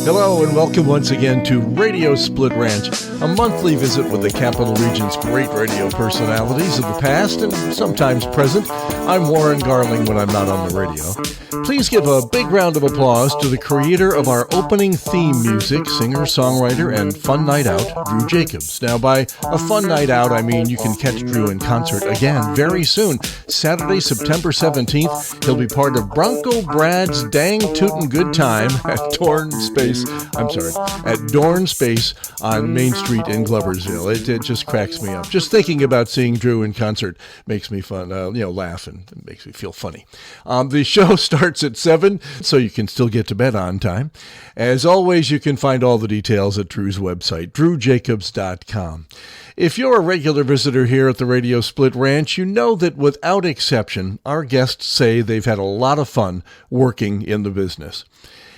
Hello and welcome once again to Radio Split Ranch, a monthly visit with the Capital Region's great radio personalities of the past and sometimes present. I'm Warren Garling when I'm not on the radio. Please give a big round of applause to the creator of our opening theme music, singer, songwriter, and fun night out, Drew Jacobs. Now, by a fun night out, I mean you can catch Drew in concert again very soon. Saturday, September 17th, he'll be part of Bronco Brad's Dang Tootin' Good Time at Dorn Space on Main Street in Gloversville. It just cracks me up. Just thinking about seeing Drew in concert makes me laugh and it makes me feel funny. The show starts at 7, so you can still get to bed on time. As always, you can find all the details at Drew's website, drewjacobs.com. If you're a regular visitor here at the Radio Split Ranch, you know that without exception, our guests say they've had a lot of fun working in the business.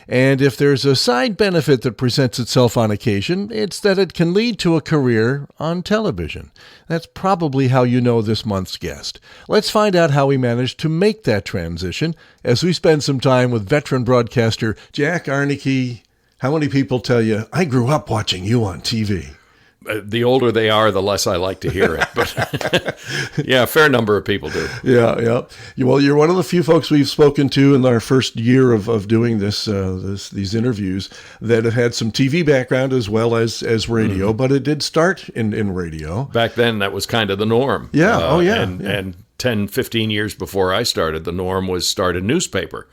And if there's a side benefit that presents itself on occasion, it's that it can lead to a career on television. That's probably how you know this month's guest. Let's find out how he managed to make that transition as we spend some time with veteran broadcaster Jack Arnecke. How many people tell you, I grew up watching you on TV? The older they are, the less I like to hear it. But yeah, a fair number of people do. Yeah. Well, you're one of the few folks we've spoken to in our first year of doing these interviews that have had some TV background as well as radio, but it did start in radio. Back then, that was kind of the norm. Yeah, And 10, 15 years before I started, the norm was start a newspaper.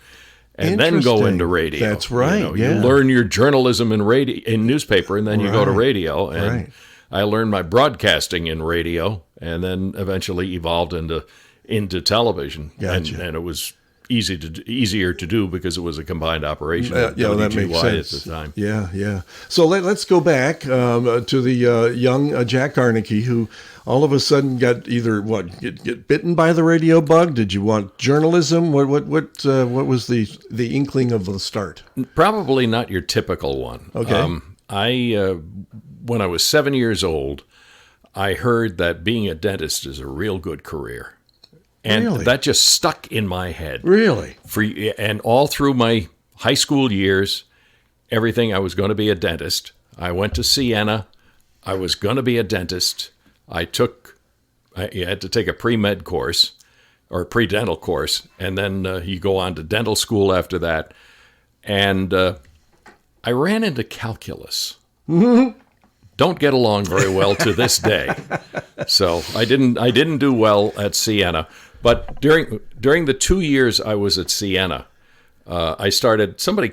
And then go into radio. That's right. You learn your journalism in newspaper, and then you go to radio. And I learned my broadcasting in radio, and then eventually evolved into television. Gotcha. And it was easier to do because it was a combined operation. That makes sense at the time. Yeah. So let's go back to the young Jack Arnecke, who all of a sudden got either get bitten by the radio bug. Did you want journalism? What was the inkling of the start? Probably not your typical one. Okay. When I was 7 years old, I heard that being a dentist is a real good career. And that just stuck in my head. Really? And all through my high school years, everything, I was going to be a dentist. I went to Siena. I was going to be a dentist. I had to take a pre-med course or a pre-dental course, and then you go on to dental school after that. And I ran into calculus. Mm-hmm. Don't get along very well to this day. So I didn't do well at Siena. But during the 2 years I was at Siena, I started, somebody,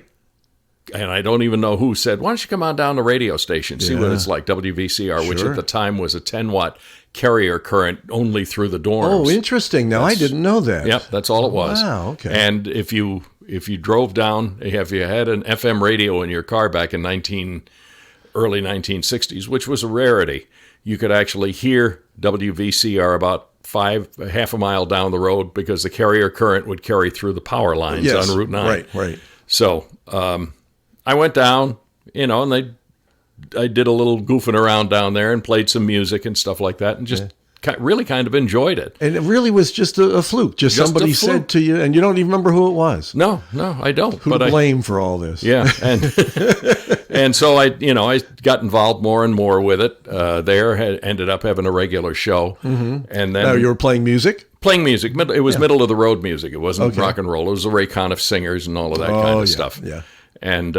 and I don't even know who, said, why don't you come on down to the radio station, see what it's like, WVCR, which at the time was a 10-watt carrier current only through the dorms. Oh, interesting. Now, I didn't know that. Yep, that's all it was. Wow, okay. And if you drove down, if you had an FM radio in your car back in early 1960s, which was a rarity, you could actually hear WVCR about half a mile down the road because the carrier current would carry through the power lines on Route 9. Right. So I went down, and I did a little goofing around down there and played some music and stuff like that, and just really kind of enjoyed it. And it really was just a fluke. Just somebody said to you, and you don't even remember who it was. No, I don't. Who to blame for all this? Yeah, and so I got involved more and more with it. Ended up having a regular show, and then now you were playing music. Playing music. It was middle of the road music. It wasn't rock and roll. It was the Ray Conniff Singers and all of that kind of stuff. Yeah. And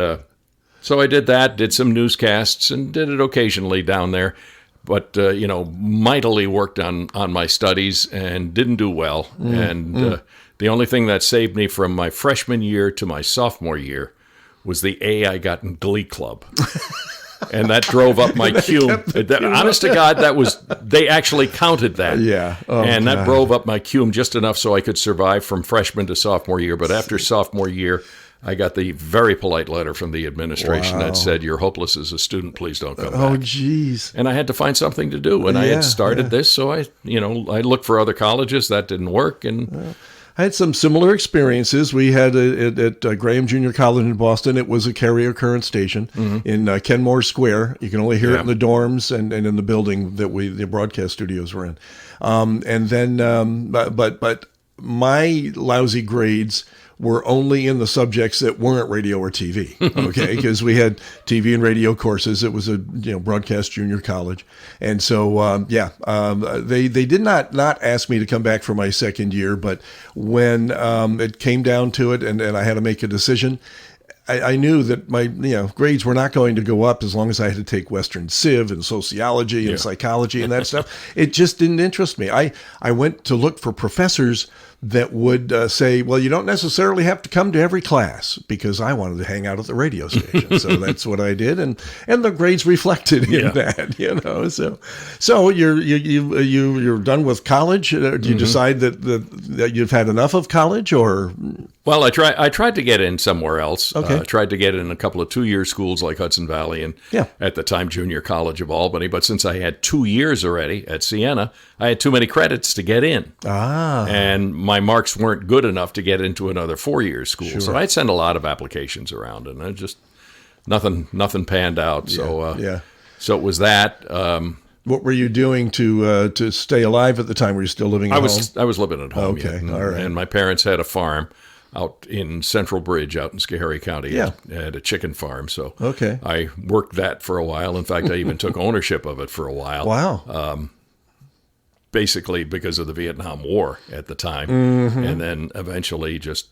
so I did that. Did some newscasts and did it occasionally down there. But, mightily worked on my studies and didn't do well. The only thing that saved me from my freshman year to my sophomore year was the A I got in Glee Club. And that drove up my cume. Honest to God, they actually counted that. Yeah. That drove up my cume just enough so I could survive from freshman to sophomore year. But after sophomore year, I got the very polite letter from the administration that said, "You're hopeless as a student. Please don't come back." Oh, geez. And I had to find something to do. And I had started this, so I looked for other colleges. That didn't work. And I had some similar experiences. We had at Graham Junior College in Boston, it was a carrier current station in Kenmore Square. You can only hear it in the dorms and in the building that the broadcast studios were in. But my lousy grades were only in the subjects that weren't radio or TV. Okay, because we had TV and radio courses. It was a broadcast junior college, and so they did not ask me to come back for my second year, but when it came down to it, and I had to make a decision. I knew that my grades were not going to go up as long as I had to take Western Civ and sociology and psychology and that stuff. It just didn't interest me. I went to look for professors that would say, well, you don't necessarily have to come to every class, because I wanted to hang out at the radio station. So that's what I did, and the grades reflected in that. So you're done with college. Do you decide that you've had enough of college, or? Well, I tried to get in somewhere else. Okay. Tried to get in a couple of 2-year schools like Hudson Valley and at the time Junior College of Albany. But since I had 2 years already at Siena, I had too many credits to get in. And my marks weren't good enough to get into another 4-year school. Sure. So I'd send a lot of applications around, and it just nothing panned out. So it was that. What were you doing to stay alive at the time? Were you still living at home? I was living at home. Okay, all right. And my parents had a farm out in Central Bridge, out in Schoharie County. Had a chicken farm. So I worked that for a while. In fact, I even took ownership of it for a while. Wow. Basically because of the Vietnam War at the time. And then eventually just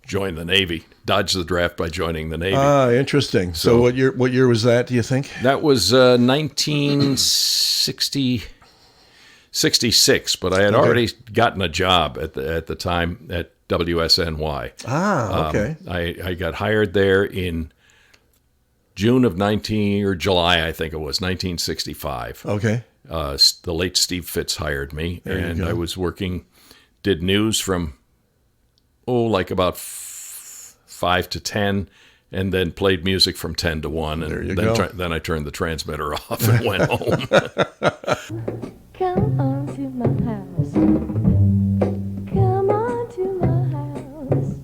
joined the Navy, dodged the draft by joining the Navy. Interesting. So what year was that, do you think? That was 1966, but I had already gotten a job at the time at WSNY. Okay. I got hired there in July, I think it was, 1965. Okay. The late Steve Fitz hired me, and I was did news from, like about 5 to 10, and then played music from 10 to 1, and then I turned the transmitter off and went home. Come on to my house. Come on to my house.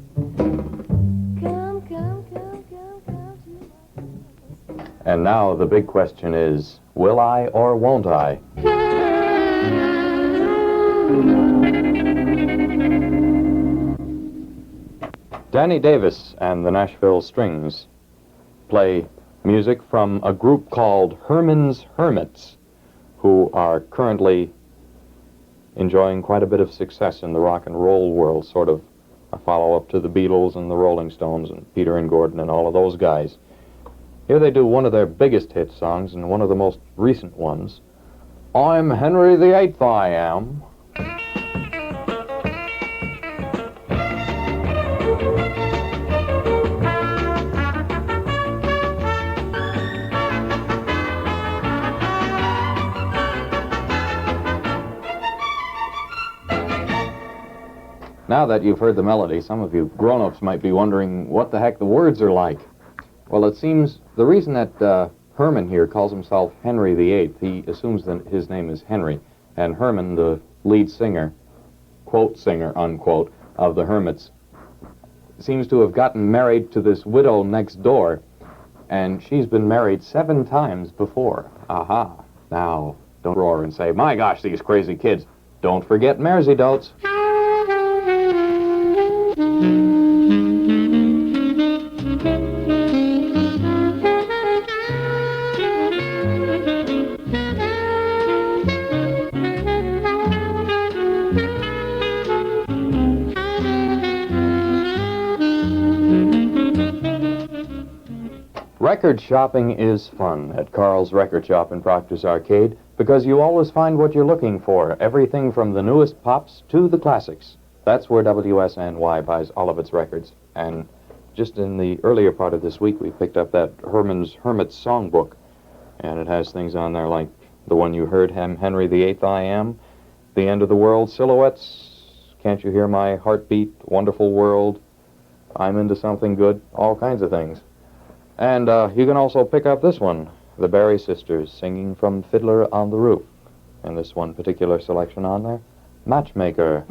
Come to my house. And now the big question is, will I or won't I? Danny Davis and the Nashville Strings play music from a group called Herman's Hermits, who are currently enjoying quite a bit of success in the rock and roll world, sort of a follow-up to the Beatles and the Rolling Stones and Peter and Gordon and all of those guys. Here they do one of their biggest hit songs and one of the most recent ones. I'm Henry VIII, I am. Now that you've heard the melody, some of you grown-ups might be wondering what the heck the words are like. Well, it seems the reason that Herman here calls himself Henry VIII, he assumes that his name is Henry, and Herman, the lead singer, quote singer, unquote, of the Hermits, seems to have gotten married to this widow next door, and she's been married 7 times before. Aha. Now, don't roar and say, my gosh, these crazy kids. Don't forget Mersey Dotes. Record shopping is fun at Carl's Record Shop in Proctor's Arcade because you always find what you're looking for, everything from the newest pops to the classics. That's where WSNY buys all of its records. And just in the earlier part of this week, we picked up that Herman's Hermits songbook, and it has things on there like the one you heard, Henry VIII, I Am, The End of the World, Silhouettes, Can't You Hear My Heartbeat, Wonderful World, I'm Into Something Good, all kinds of things. And you can also pick up this one, the Barry Sisters singing from Fiddler on the Roof. And this one particular selection on there, Matchmaker.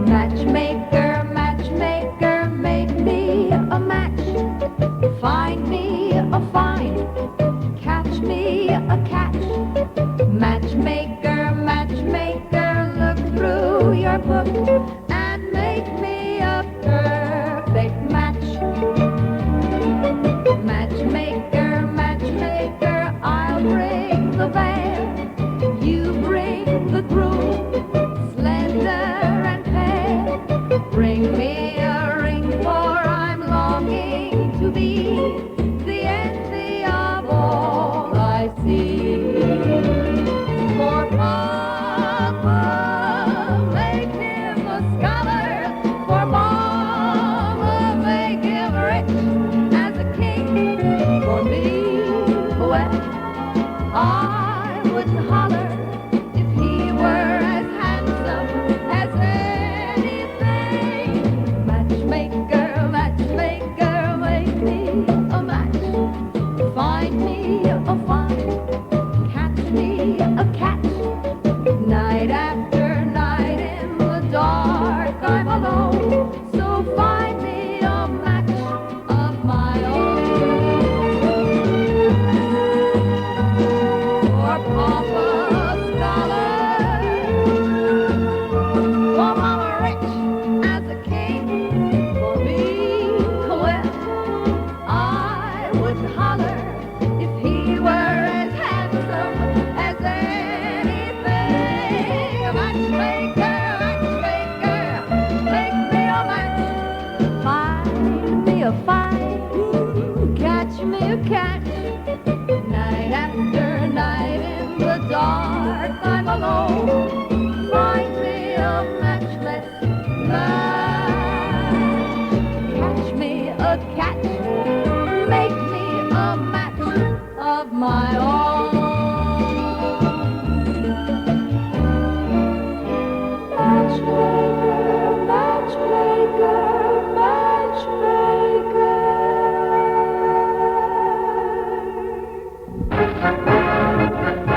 Matchmaker, matchmaker, make me a match. Find me a find. Catch me a catch. Matchmaker, matchmaker, look our book and make me a perfect match. Matchmaker, matchmaker, I'll bring the veil, you bring the groom, slender and pale. Bring me a ring, for I'm longing to be the envy of all I see. For Papa, make him a scholar. For Mama, make him rich as a king. For me, well, I wouldn't holler if he were as handsome as anything. Matchmaker, matchmaker, make me a match. Find me a find, catch me a catch. Night after night in the dark I'm alone, so find me a match of my own. For Papa scholar, for Mama rich as a king. For me, well, I wouldn't holler if he were as handsome as anything. Matchmaker, matchmaker, make me a match. Find me a find, catch me a catch. Night after night in the dark I'm alone. Find me a matchless match. Catch me a catch, make me a match of my own. Matchmaker, matchmaker, matchmaker.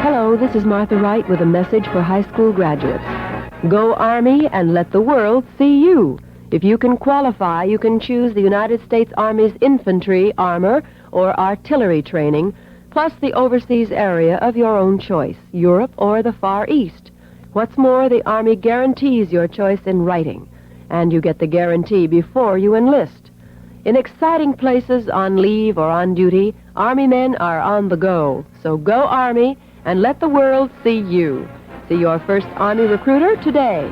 Hello, this is Martha Wright with a message for high school graduates. Go Army and let the world see you. If you can qualify, you can choose the United States Army's infantry, armor, or artillery training, plus the overseas area of your own choice, Europe or the Far East. What's more, the Army guarantees your choice in writing, and you get the guarantee before you enlist. In exciting places, on leave or on duty, Army men are on the go. So go Army and let the world see you. See your first Army recruiter today.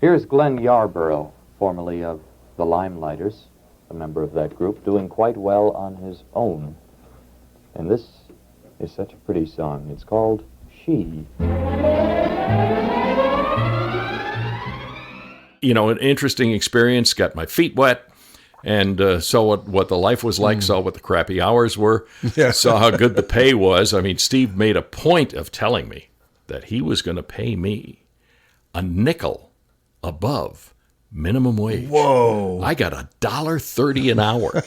Here's Glenn Yarborough, formerly of the Limelighters, a member of that group, doing quite well on his own. And this is such a pretty song. It's called She. You know, an interesting experience, got my feet wet, and saw what the life was like, saw what the crappy hours were, saw how good the pay was. I mean, Steve made a point of telling me that he was going to pay me a nickel above minimum wage. Whoa. I got $1.30 an hour.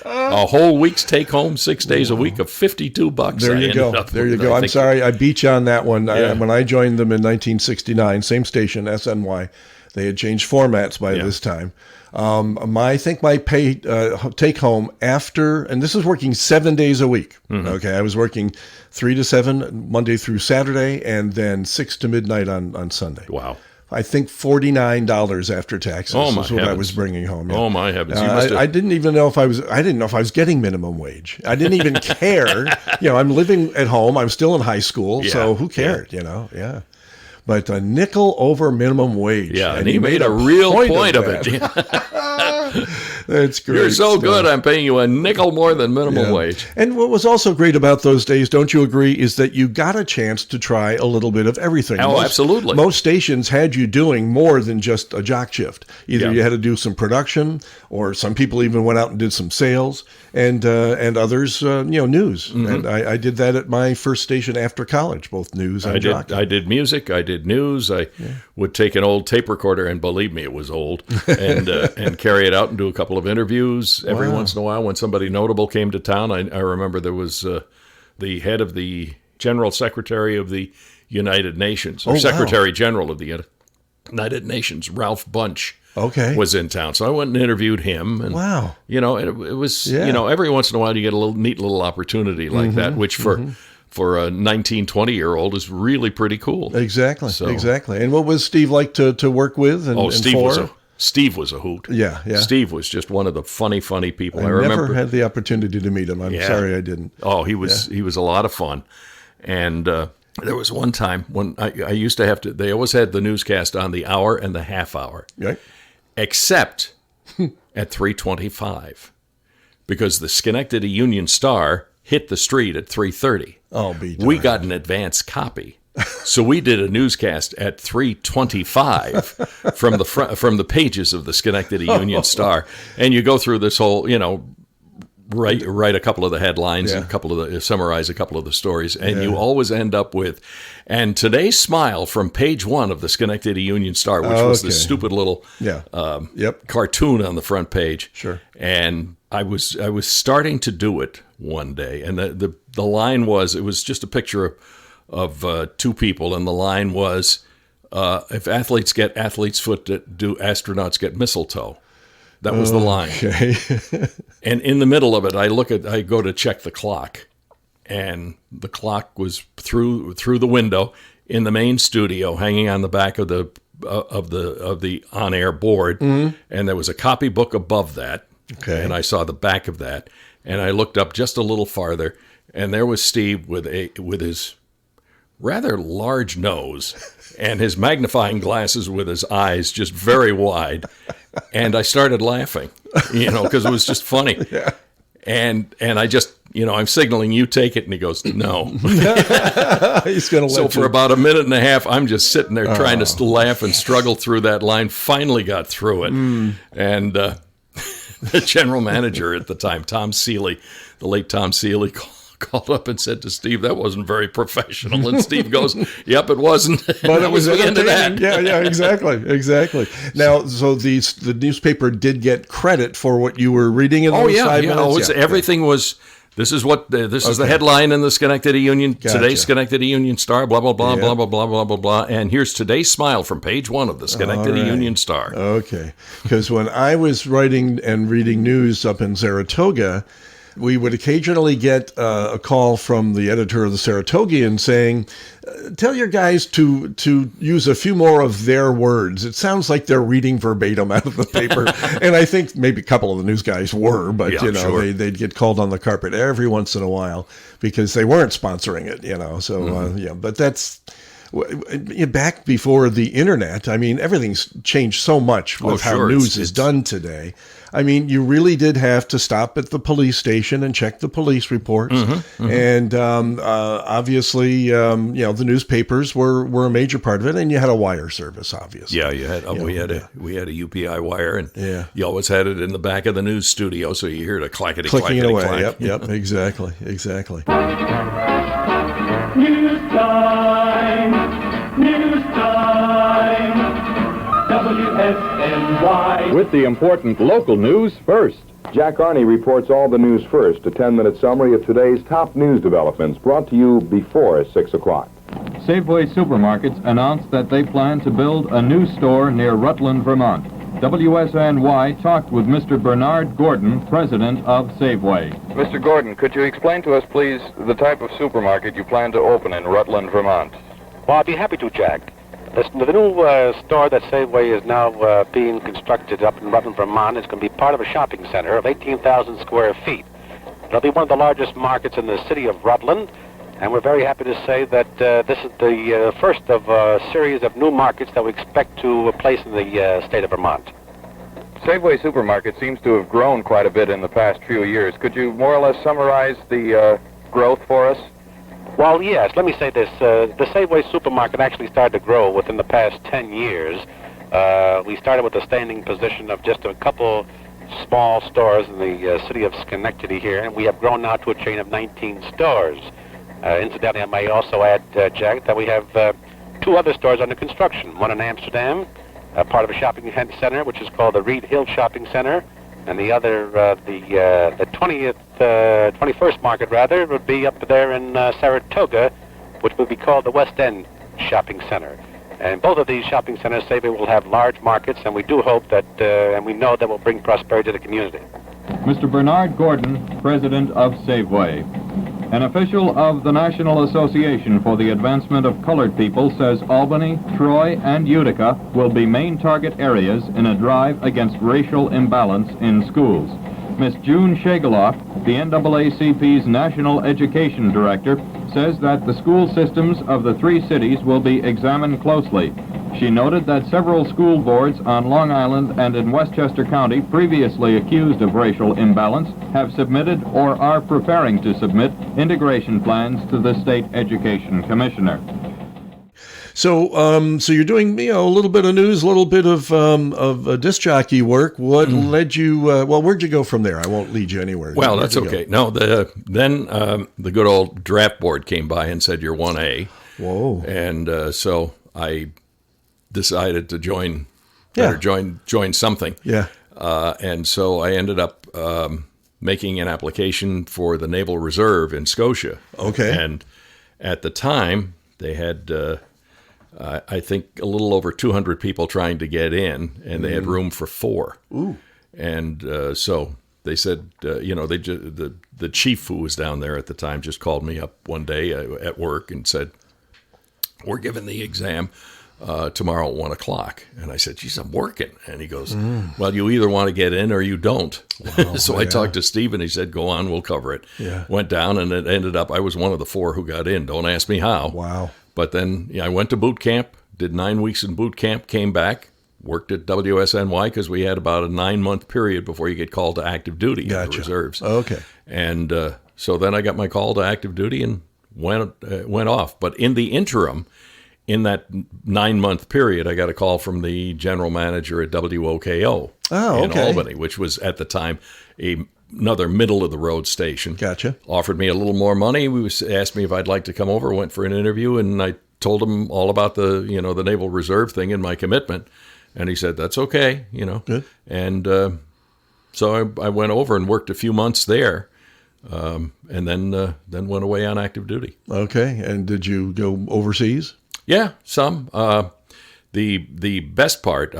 A whole week's take home, 6 days a week of $52. There you go. There you go. I'm sorry, I beat you on that one. Yeah. When I joined them in 1969, same station, SNY, they had changed formats by Yeah. this time. I think my pay take home after, and this is working 7 days a week. Mm-hmm. Okay, I was working 3 to 7 Monday through Saturday, and then 6 to midnight on Sunday. Wow. I think $49 after taxes Oh, my is what I heavens. was bringing home. Oh, my heavens. You must have- I didn't even know if I didn't know if I was getting minimum wage. I didn't even care. You know, I'm living at home. I'm still in high school. So Yeah, who cared, you know? Yeah. But a nickel over minimum wage. Yeah, and he made a real point of it. That's great. You're so stuff. good, I'm paying you a nickel more than minimum wage. And what was also great about those days, don't you agree, is that you got a chance to try a little bit of everything. Oh, absolutely. Most stations had you doing more than just a jock shift. Either Yeah. you had to do some production, or some people even went out and did some sales, and others, news. Mm-hmm. And I did that at my first station after college, both news and jock. I did music. I did news. I would take an old tape recorder, and believe me, it was old, and carry it out and do a couple of interviews every once in a while. When somebody notable came to town, I remember there was the head of the General Secretary of the United Nations, or Secretary General of the United Nations, Ralph Bunche. Okay. Was in town, so I went and interviewed him. And, it was every once in a while you get a neat little opportunity like that, which for for a 19, 20-year-old is really pretty cool. Exactly, So- exactly. And what was Steve like to work with? And, and Steve was a hoot. Yeah. Steve was just one of the funny people. I I remember. never had the opportunity to meet him. I'm sorry I didn't. Oh, he was a lot of fun. And there was one time when I used to have to. They always had the newscast on the hour and the half hour, Right? except at 3:25, because the Schenectady Union Star hit the street at 3:30. Oh, be We darned. got an advance copy. So we did a newscast at 3:25 from the pages of the Schenectady Union Star, and you go through this whole, write a couple of the headlines and summarize a couple of the stories, and you always end up with, and today's smile from page 1 of the Schenectady Union Star, which was this stupid little cartoon on the front page. Sure. And I was starting to do it one day, and the line was, it was just a picture of two people, and the line was, if athletes get athlete's foot, do astronauts get mistletoe? That was the line. Okay. And in the middle of it, I go to check the clock, and the clock was through the window in the main studio, hanging on the back of the on-air board, and there was a copybook above that. Okay. And I saw the back of that, and I looked up just a little farther, and there was Steve with his rather large nose and his magnifying glasses with his eyes just very wide. And I started laughing, because it was just funny. Yeah. And I just, I'm signaling, you take it. And he goes, no. He's going to let So for about a minute and a half, I'm just sitting there trying to laugh and struggle through that line. Finally got through it. And the general manager at the time, Tom Seeley, the late Tom Seeley, called up and said to Steve, that wasn't very professional. And Steve goes, yep, it wasn't. But it was the end of that. Yeah, exactly. Now, so the newspaper did get credit for what you were reading in those 5 minutes? Everything was, this is the headline in the Schenectady Union, today's Schenectady Union Star, blah, blah, blah, blah, blah, blah, blah, blah, blah. And here's today's smile from page 1 of the Schenectady Union Star. Okay. Because when I was writing and reading news up in Saratoga, we would occasionally get a call from the editor of the Saratogian saying, tell your guys to use a few more of their words. It sounds like they're reading verbatim out of the paper. And I think maybe a couple of the news guys were, but, they'd get called on the carpet every once in a while because they weren't sponsoring it, So, but that's... Back before the internet, I mean, everything's changed so much with how news is done today. I mean, you really did have to stop at the police station and check the police reports. And obviously, the newspapers were a major part of it, and you had a wire service, obviously. Yeah, you had. We had a UPI wire, and you always had it in the back of the news studio, so you hear it clackety clicking clackety away. clack. Yep, exactly. News time, WSNY. With the important local news first. Jack Arnecke reports all the news first, a 10-minute summary of today's top news developments, brought to you before 6 o'clock. Safeway Supermarkets announced that they plan to build a new store near Rutland, Vermont. WSNY talked with Mr. Bernard Gordon, president of Safeway. Mr. Gordon, could you explain to us, please, the type of supermarket you plan to open in Rutland, Vermont? Well, I'd be happy to, Jack. The new store that Safeway is now being constructed up in Rutland, Vermont is going to be part of a shopping center of 18,000 square feet. It'll be one of the largest markets in the city of Rutland, and we're very happy to say that this is the first of a series of new markets that we expect to place in the state of Vermont. Safeway Supermarket seems to have grown quite a bit in the past few years. Could you more or less summarize the growth for us? Well, yes. Let me say this. The Safeway Supermarket actually started to grow within the past 10 years. We started with a standing position of just a couple small stores in the city of Schenectady here, and we have grown now to a chain of 19 stores. Incidentally, I may also add, Jack, that we have 2 other stores under construction. One in Amsterdam, part of a shopping center, which is called the Reed Hill Shopping Center, and the other, the 21st Market, rather, would be up there in Saratoga, which would be called the West End Shopping Center. And both of these shopping centers, Safeway, will have large markets, and we do hope that, and we know that will bring prosperity to the community. Mr. Bernard Gordon, president of Safeway. An official of the National Association for the Advancement of Colored People says Albany, Troy, and Utica will be main target areas in a drive against racial imbalance in schools. Miss June Shagaloff, the NAACP's National Education Director, says that the school systems of the three cities will be examined closely. She noted that several school boards on Long Island and in Westchester County previously accused of racial imbalance have submitted or are preparing to submit integration plans to the State Education Commissioner. So, so you're doing, a little bit of news, a little bit of disc jockey work. What led you? Where'd you go from there? I won't lead you anywhere. Well, that's okay. No, then the good old draft board came by and said you're 1A. Whoa! And so I decided to join something. Yeah. And so I ended up making an application for the Naval Reserve in Scotia. Okay. And at the time, they had, I think, a little over 200 people trying to get in, and they had room for 4. Ooh. And so they said, the chief who was down there at the time just called me up one day at work and said, "We're giving the exam tomorrow at 1 o'clock." And I said, "Geez, I'm working." And he goes, "Well, you either want to get in or you don't." Wow, so I talked to Steve, and he said, "Go on, we'll cover it." Yeah. Went down, and it ended up I was one of the 4 who got in. Don't ask me how. Wow. But then I went to boot camp, did 9 weeks in boot camp, came back, worked at WSNY because we had about a 9-month period before you get called to active duty in the reserves. Okay. And so then I got my call to active duty and went off. But in the interim, in that 9-month period, I got a call from the general manager at WOKO in Albany, which was at the time another middle-of-the-road station. Gotcha. Offered me a little more money. Asked me if I'd like to come over. Went for an interview, and I told him all about the Naval Reserve thing and my commitment. And he said, "That's okay, Good. And so I went over and worked a few months there, and then went away on active duty. Okay. And did you go overseas? Yeah, some. The best part,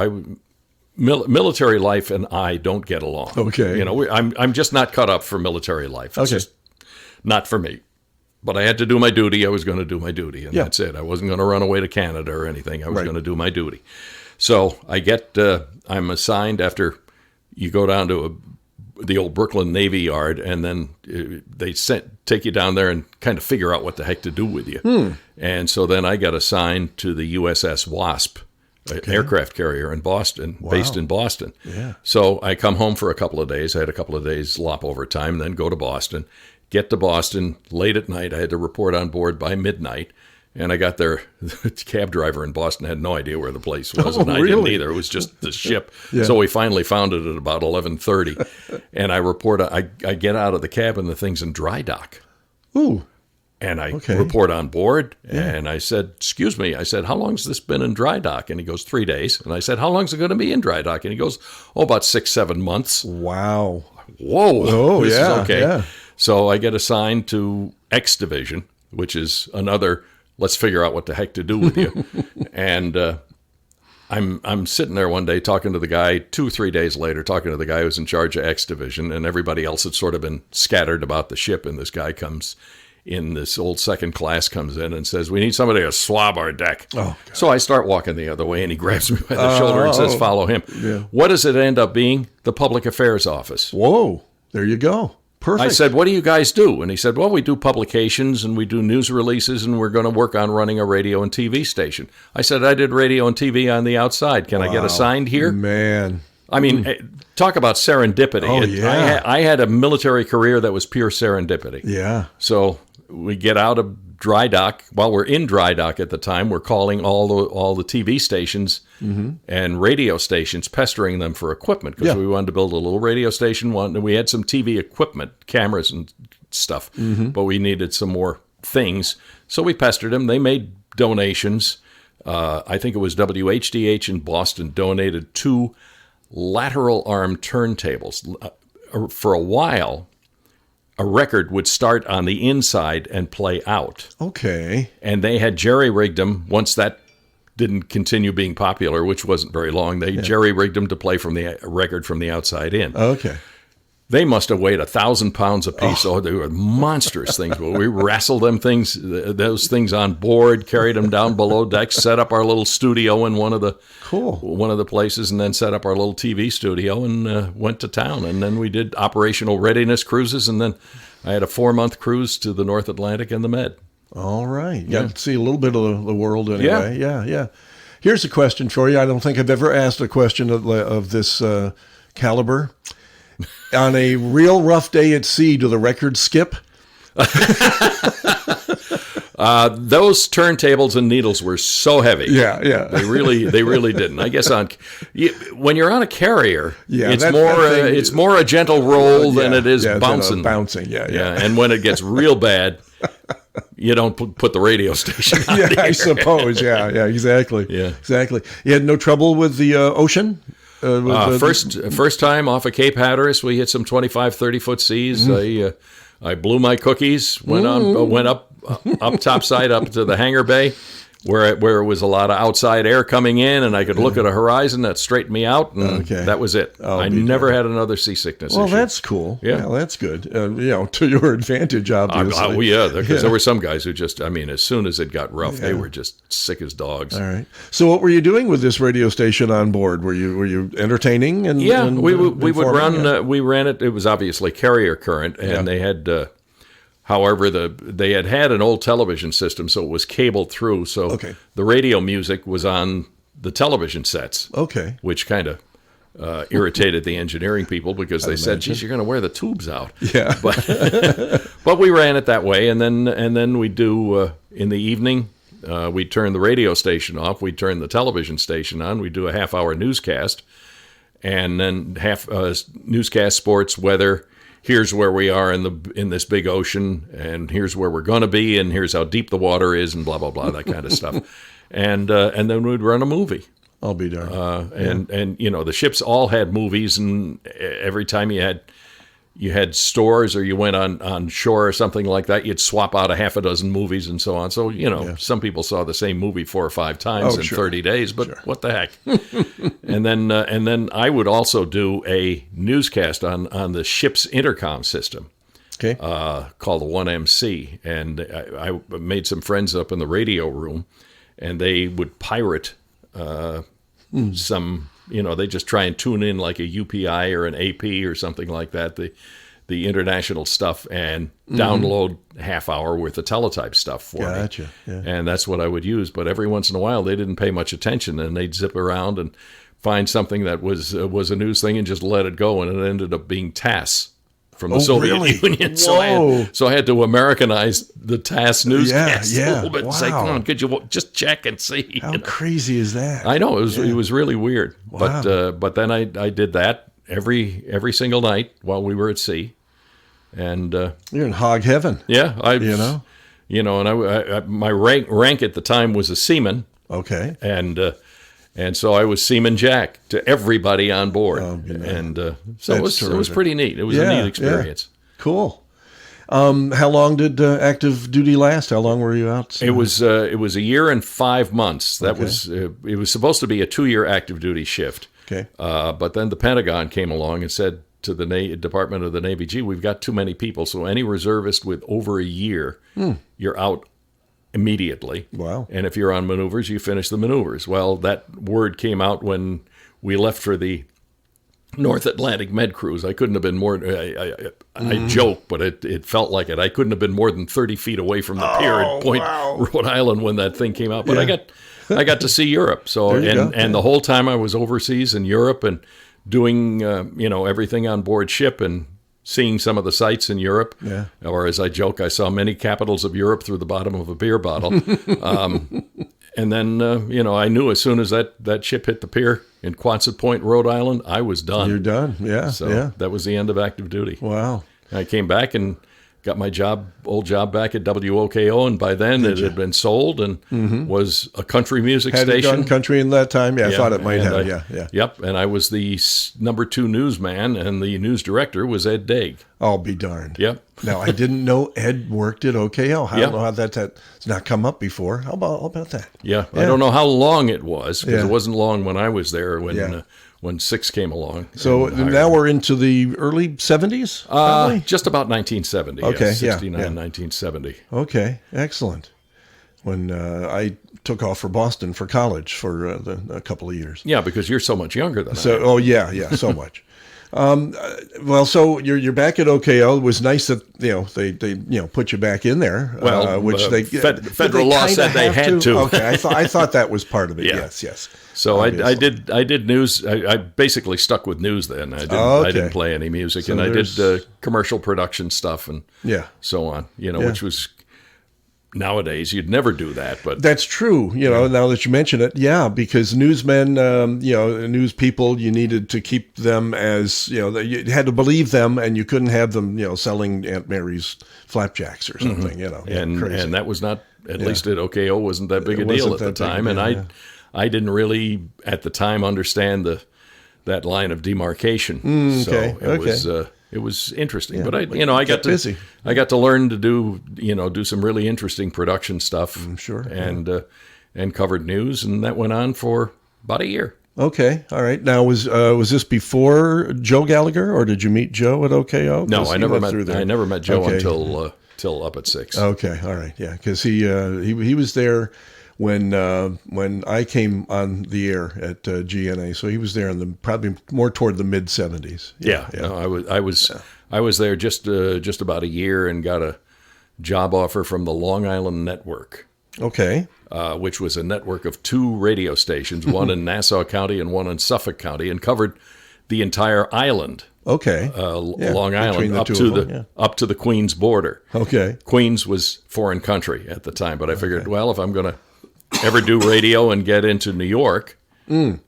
military life and I don't get along. Okay. I'm just not cut up for military life. It's Okay. just not for me. But I had to do my duty. I was going to do my duty, and that's it. I wasn't going to run away to Canada or anything. I was going to do my duty. So I'm assigned after you go down to the old Brooklyn Navy Yard, and then they take you down there and kind of figure out what the heck to do with you. And so then I got assigned to the USS Wasp, an aircraft carrier in Boston, based in Boston. Yeah. So I come home for a couple of days. I had a couple of days lop overtime, then go to Boston. Get to Boston late at night. I had to report on board by midnight. And I got there. The cab driver in Boston had no idea where the place was, and I didn't either. It was just the ship. Yeah. So we finally found it at about 11:30. And I report. I get out of the cab, and the thing's in dry dock. Ooh. And I report on board, and I said, "Excuse me." I said, "How long's this been in dry dock?" And he goes, 3 days. And I said, "How long's it going to be in dry dock?" And he goes, about 6-7 months. Wow. Whoa. Oh, this yeah. is okay. Yeah. So I get assigned to X Division, which is another, let's figure out what the heck to do with you. And I'm sitting there one day talking to the guy, 2-3 days later, talking to the guy who's in charge of X Division, and everybody else had sort of been scattered about the ship, and this guy comes in, this old second class comes in and says, "We need somebody to swab our deck." Oh, so I start walking the other way, and he grabs me by the shoulder and says, "Follow him." Yeah. What does it end up being? The Public Affairs Office. Whoa. There you go. Perfect. I said, "What do you guys do?" And he said, "Well, we do publications and we do news releases, and we're going to work on running a radio and TV station." I said, "I did radio and TV on the outside. Can I get assigned here?" Man. I mean, talk about serendipity. Oh, yeah. I had a military career that was pure serendipity. Yeah. So we get out of dry dock. While we're in dry dock at the time, we're calling all the TV stations and radio stations, pestering them for equipment because we wanted to build a little radio station. We had some TV equipment, cameras and stuff, but we needed some more things. So we pestered them. They made donations. I think it was WHDH in Boston donated 2 lateral arm turntables. For a while, a record would start on the inside and play out. Okay. And they had jerry-rigged them. Once that didn't continue being popular, which wasn't very long, they jerry-rigged them to play from the record from the outside in. Okay. They must have weighed 1,000 pounds apiece. Oh, they were monstrous things. But we wrestled those things on board, carried them down below deck, set up our little studio in one of the places, and then set up our little TV studio and went to town. And then we did operational readiness cruises, and then I had a 4-month cruise to the North Atlantic and the Med. All right. You got to see a little bit of the world anyway. Yeah. Here's a question for you. I don't think I've ever asked a question of this caliber. On a real rough day at sea, do the records skip? Those turntables and needles were so heavy. Yeah. They really didn't. I guess when you're on a carrier, it's more a gentle roll than it is bouncing. Yeah. And when it gets real bad, you don't put the radio station on the air. I suppose. Yeah, exactly. Yeah. Exactly. You had no trouble with the ocean? First time off of Cape Hatteras, we hit some 25, 30-foot seas. I blew my cookies, went up topside up to the hangar bay, where it was a lot of outside air coming in, and I could look at a horizon that straightened me out, and that was it. I never had another seasickness issue. That's cool. Yeah, that's good. To your advantage, obviously. Because there were some guys who just, as soon as it got rough, they were just sick as dogs. All right. So what were you doing with this radio station on board? Were you entertaining? We would run. We ran it. It was obviously carrier current, and they had. However, they had an old television system, so it was cabled through. So the radio music was on the television sets. Okay. Which kind of irritated the engineering people because they said, "Geez, you're going to wear the tubes out." Yeah. But we ran it that way, and then we do in the evening. We'd turn the radio station off. We'd turn the television station on. We'd do a half-hour newscast, and then newscast, sports, weather. Here's where we are in this big ocean, and here's where we're going to be, and here's how deep the water is, and blah blah blah, that kind of stuff. And then we'd run a movie. I'll be darned. And the ships all had movies, and every time you had stores or you went on shore or something like that, you'd swap out a half a dozen movies and so on. So, some people saw the same movie 4 or 5 times in 30 days, but what the heck? and then I would also do a newscast on the ship's intercom system. Okay. Called the 1MC. And I made some friends up in the radio room, and they would pirate some... they just try and tune in like a UPI or an AP or something like that, the international stuff, and download half hour worth of teletype stuff for me. Gotcha. Yeah. And that's what I would use. But every once in a while, they didn't pay much attention, and they'd zip around and find something that was a news thing and just let it go, and it ended up being TASS from the Soviet Union. So I had to Americanize the TASS newscast a little bit and say, come on, could you just check and see? How crazy is that? I know, it was really weird. Wow. But then I did that every single night while we were at sea. And you're in hog heaven. Yeah. And my rank at the time was a seaman. Okay. And so I was Seaman Jack to everybody on board. So it was pretty neat. It was a neat experience. Yeah. Cool. How long did active duty last? How long were you out? It was a year and 5 months. That was it was supposed to be a 2-year active duty shift. Okay. But then the Pentagon came along and said to the Department of the Navy, "Gee, we've got too many people. So any reservist with over a year, you're out immediately. Wow. And if you're on maneuvers, you finish the maneuvers." Well, that word came out when we left for the North Atlantic Med Cruise. I couldn't have been more, I joke, but it felt like it. I couldn't have been more than 30 feet away from the pier at Point Rhode Island when that thing came out. But I got to see Europe. So, and the whole time I was overseas in Europe and doing, everything on board ship and seeing some of the sights in Europe. Yeah. Or as I joke, I saw many capitals of Europe through the bottom of a beer bottle. And then, I knew as soon as that ship hit the pier in Quonset Point, Rhode Island, I was done. You're done, yeah. So that was the end of active duty. Wow. I came back and got my old job back at WOKO, and by then it had been sold and was a country music Had station. Had done country in that time? Yeah, I thought it might have, yeah. Yep, and I was the number 2 newsman, and the news director was Ed Daig. I'll be darned. Yep. Now, I didn't know Ed worked at OKO. I don't know how that's not come up before. How about that? Yeah, I don't know how long it was, because it wasn't long when I was there when 6 came along. So and hired now me. we're into the early 70s, probably? Just about 1970. Okay, yes, yeah, 69, yeah. 1970. Okay, excellent. When I took off for Boston for college for a couple of years. Yeah, because you're so much younger than I So, am. oh yeah, so much. Well, so you're back at OKO. It was nice that they put you back in there. Well, which they federal they law kinda said they have had to. Okay, I thought that was part of it. Yeah. Yes. So I Obviously. did news. I basically stuck with news then. I Okay. didn't play any music, So and I did there's- commercial production stuff and Yeah. so on. Yeah. Which was nowadays you'd never do that, but That's true. Now that you mention it, yeah, because newsmen, news people, you needed to keep them as, you had to believe them, and you couldn't have them, selling Aunt Mary's flapjacks or something, crazy. and that was not, at least at OKO, wasn't that big a It deal wasn't at the that big a time, and deal, I didn't really at the time understand that line of demarcation. okay, So it was interesting, Yeah, but I but got busy. I got to learn to do some really interesting production stuff. Sure, and covered news, and that went on for about a year. Okay, all right. Now, was this before Joe Gallagher, or did you meet Joe at OKO? No, 'Cause I he never went met. through there. I never met Joe Okay. till up at 6. Okay, all right, yeah, because he was there when I came on the air at GNA, so he was there in probably more toward the mid 70s. Yeah. No, I was there just about a year and got a job offer from the Long Island Network, Okay. which was a network of 2 radio stations, one in Nassau County and one in Suffolk County, and covered the entire island, Okay. Long between Island, the up two to of them, up to the Queens border. Okay. Queens was foreign country at the time, but I figured, well, if I'm going to ever do radio and get into New York, I'd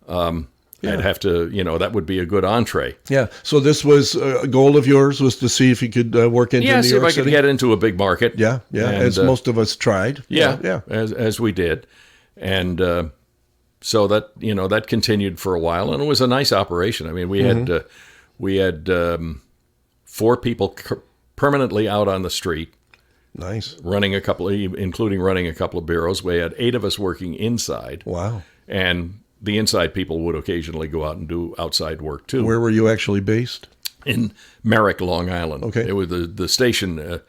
have to, that would be a good entree. Yeah. So this was a goal of yours, was to see if you could work into Yeah, New see York if I City? could get into a big market. Yeah. And, As most of us tried. Yeah. As we did, and so that that continued for a while, and it was a nice operation. I mean, we had 4 people permanently out on the street. Nice. Including running a couple of bureaus. We had 8 of us working inside. Wow. And the inside people would occasionally go out and do outside work too. Where were you actually based? In Merrick, Long Island. Okay. It was the station,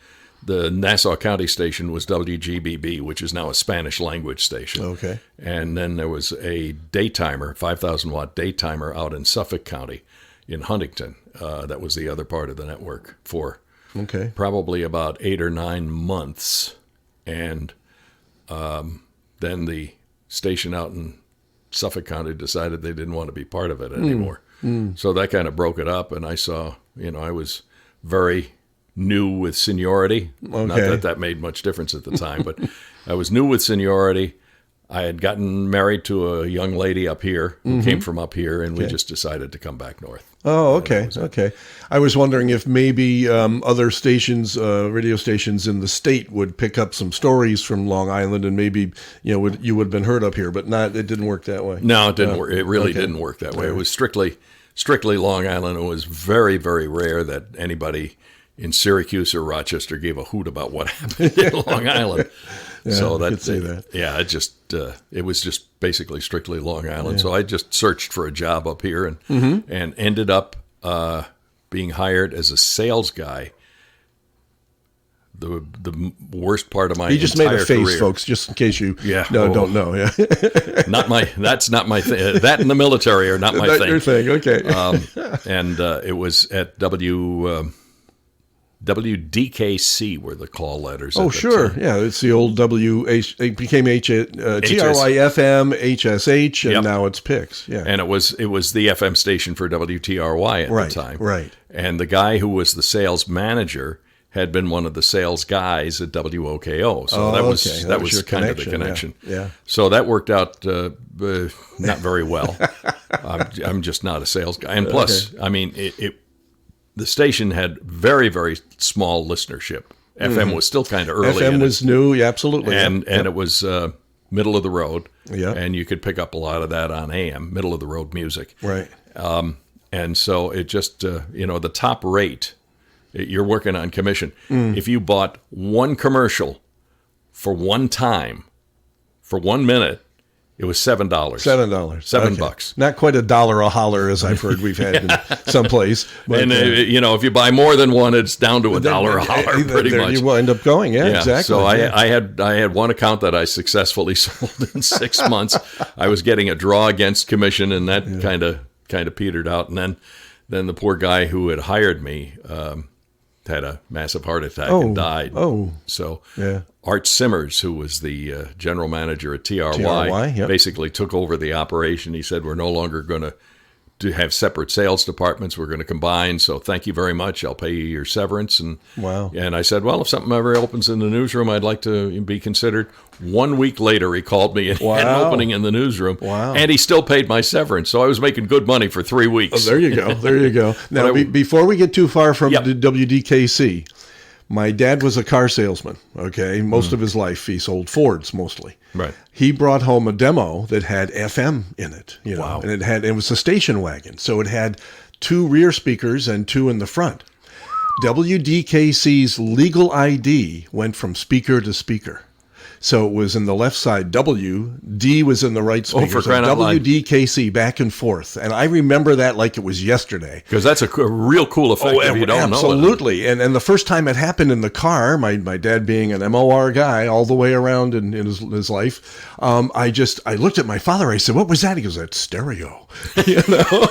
the Nassau County station was WGBB, which is now a Spanish language station. Okay. And then there was a daytimer, 5,000 watt daytimer out in Suffolk County in Huntington. That was the other part of the network for Okay. probably about 8 or 9 months. And then the station out in Suffolk County decided they didn't want to be part of it anymore. So that kind of broke it up, and I saw, I was very new with seniority. Not Okay. that made much difference at the time, but I was new with seniority. I had gotten married to a young lady up here who came from up here, and we just decided to come back north. Oh, okay. Okay. I was wondering if maybe other stations, radio stations in the state would pick up some stories from Long Island, and maybe, you would have been heard up here, but it didn't work that way. No, it didn't work. It really Okay. didn't work that way. It was strictly Long Island. It was very, very rare that anybody in Syracuse or Rochester gave a hoot about what happened in Long Island. So I could say that. Yeah, it was just basically strictly Long Island. So I just searched for a job up here and ended up being hired as a sales guy. The worst part of my He just made entire a face, career. folks, just in case you Yeah. don't know. Yeah. That's not my thing. That and the military are not my Not thing. your thing. Okay. And it was at WDKC were the call letters. Oh, at that sure. time. Yeah, it's the old WH. It became TRYFM, HSH, and Yep. now it's PIX. Yeah. And it was the FM station for WTRY at Right, the time. right. And the guy who was the sales manager had been one of the sales guys at WOKO. So that was okay. that was your kind of the connection, connection. Yeah. So that worked out not very well. I'm just not a sales guy. And plus, I mean, the station had very, very small listenership. FM was still kind of early. FM in was new. Yeah, absolutely. and it was middle of the road. Yeah. And you could pick up a lot of that on AM, middle of the road music. Right. And so it just, the top rate, you're working on commission. If you bought one commercial for one time, for 1 minute, It was $7. $7. $7. Not quite $1 a holler, as I've heard we've had in some place. But, And if you buy more than one, it's down to $1 a holler, pretty there much. you will end up going. Yeah, exactly. So yeah. I had one account that I successfully sold in 6 months. I was getting a draw against commission, and that kind of petered out. And then the poor guy who had hired me had a massive heart attack and died. Oh, so yeah. Art Simmers, who was the general manager at TRY, yep. basically took over the operation. He said, we're no longer going to have separate sales departments. We're going to combine. So thank you very much. I'll pay you your severance. And wow. And I said, well, if something ever opens in the newsroom, I'd like to be considered. 1 week later, he called me and had an opening in the newsroom. Wow. And he still paid my severance. So I was making good money for 3 weeks. Oh, there you go. There you go. Now, before we get too far from the WDKC, my dad was a car salesman, okay? Most of his life, he sold Fords mostly. Right. He brought home a demo that had FM in it, Wow. and it was a station wagon. So it had 2 rear speakers and 2 in the front. WDKC's legal ID went from speaker to speaker. So it was in the left side, W, D was in the right speaker. for so crying out loud. WDKC back and forth. And I remember that like it was yesterday. Because that's a real cool effect if you don't know it. Absolutely. And the first time it happened in the car, my dad being an MOR guy all the way around in his life, I looked at my father. I said, "What was that?" He goes, "That's stereo." You know?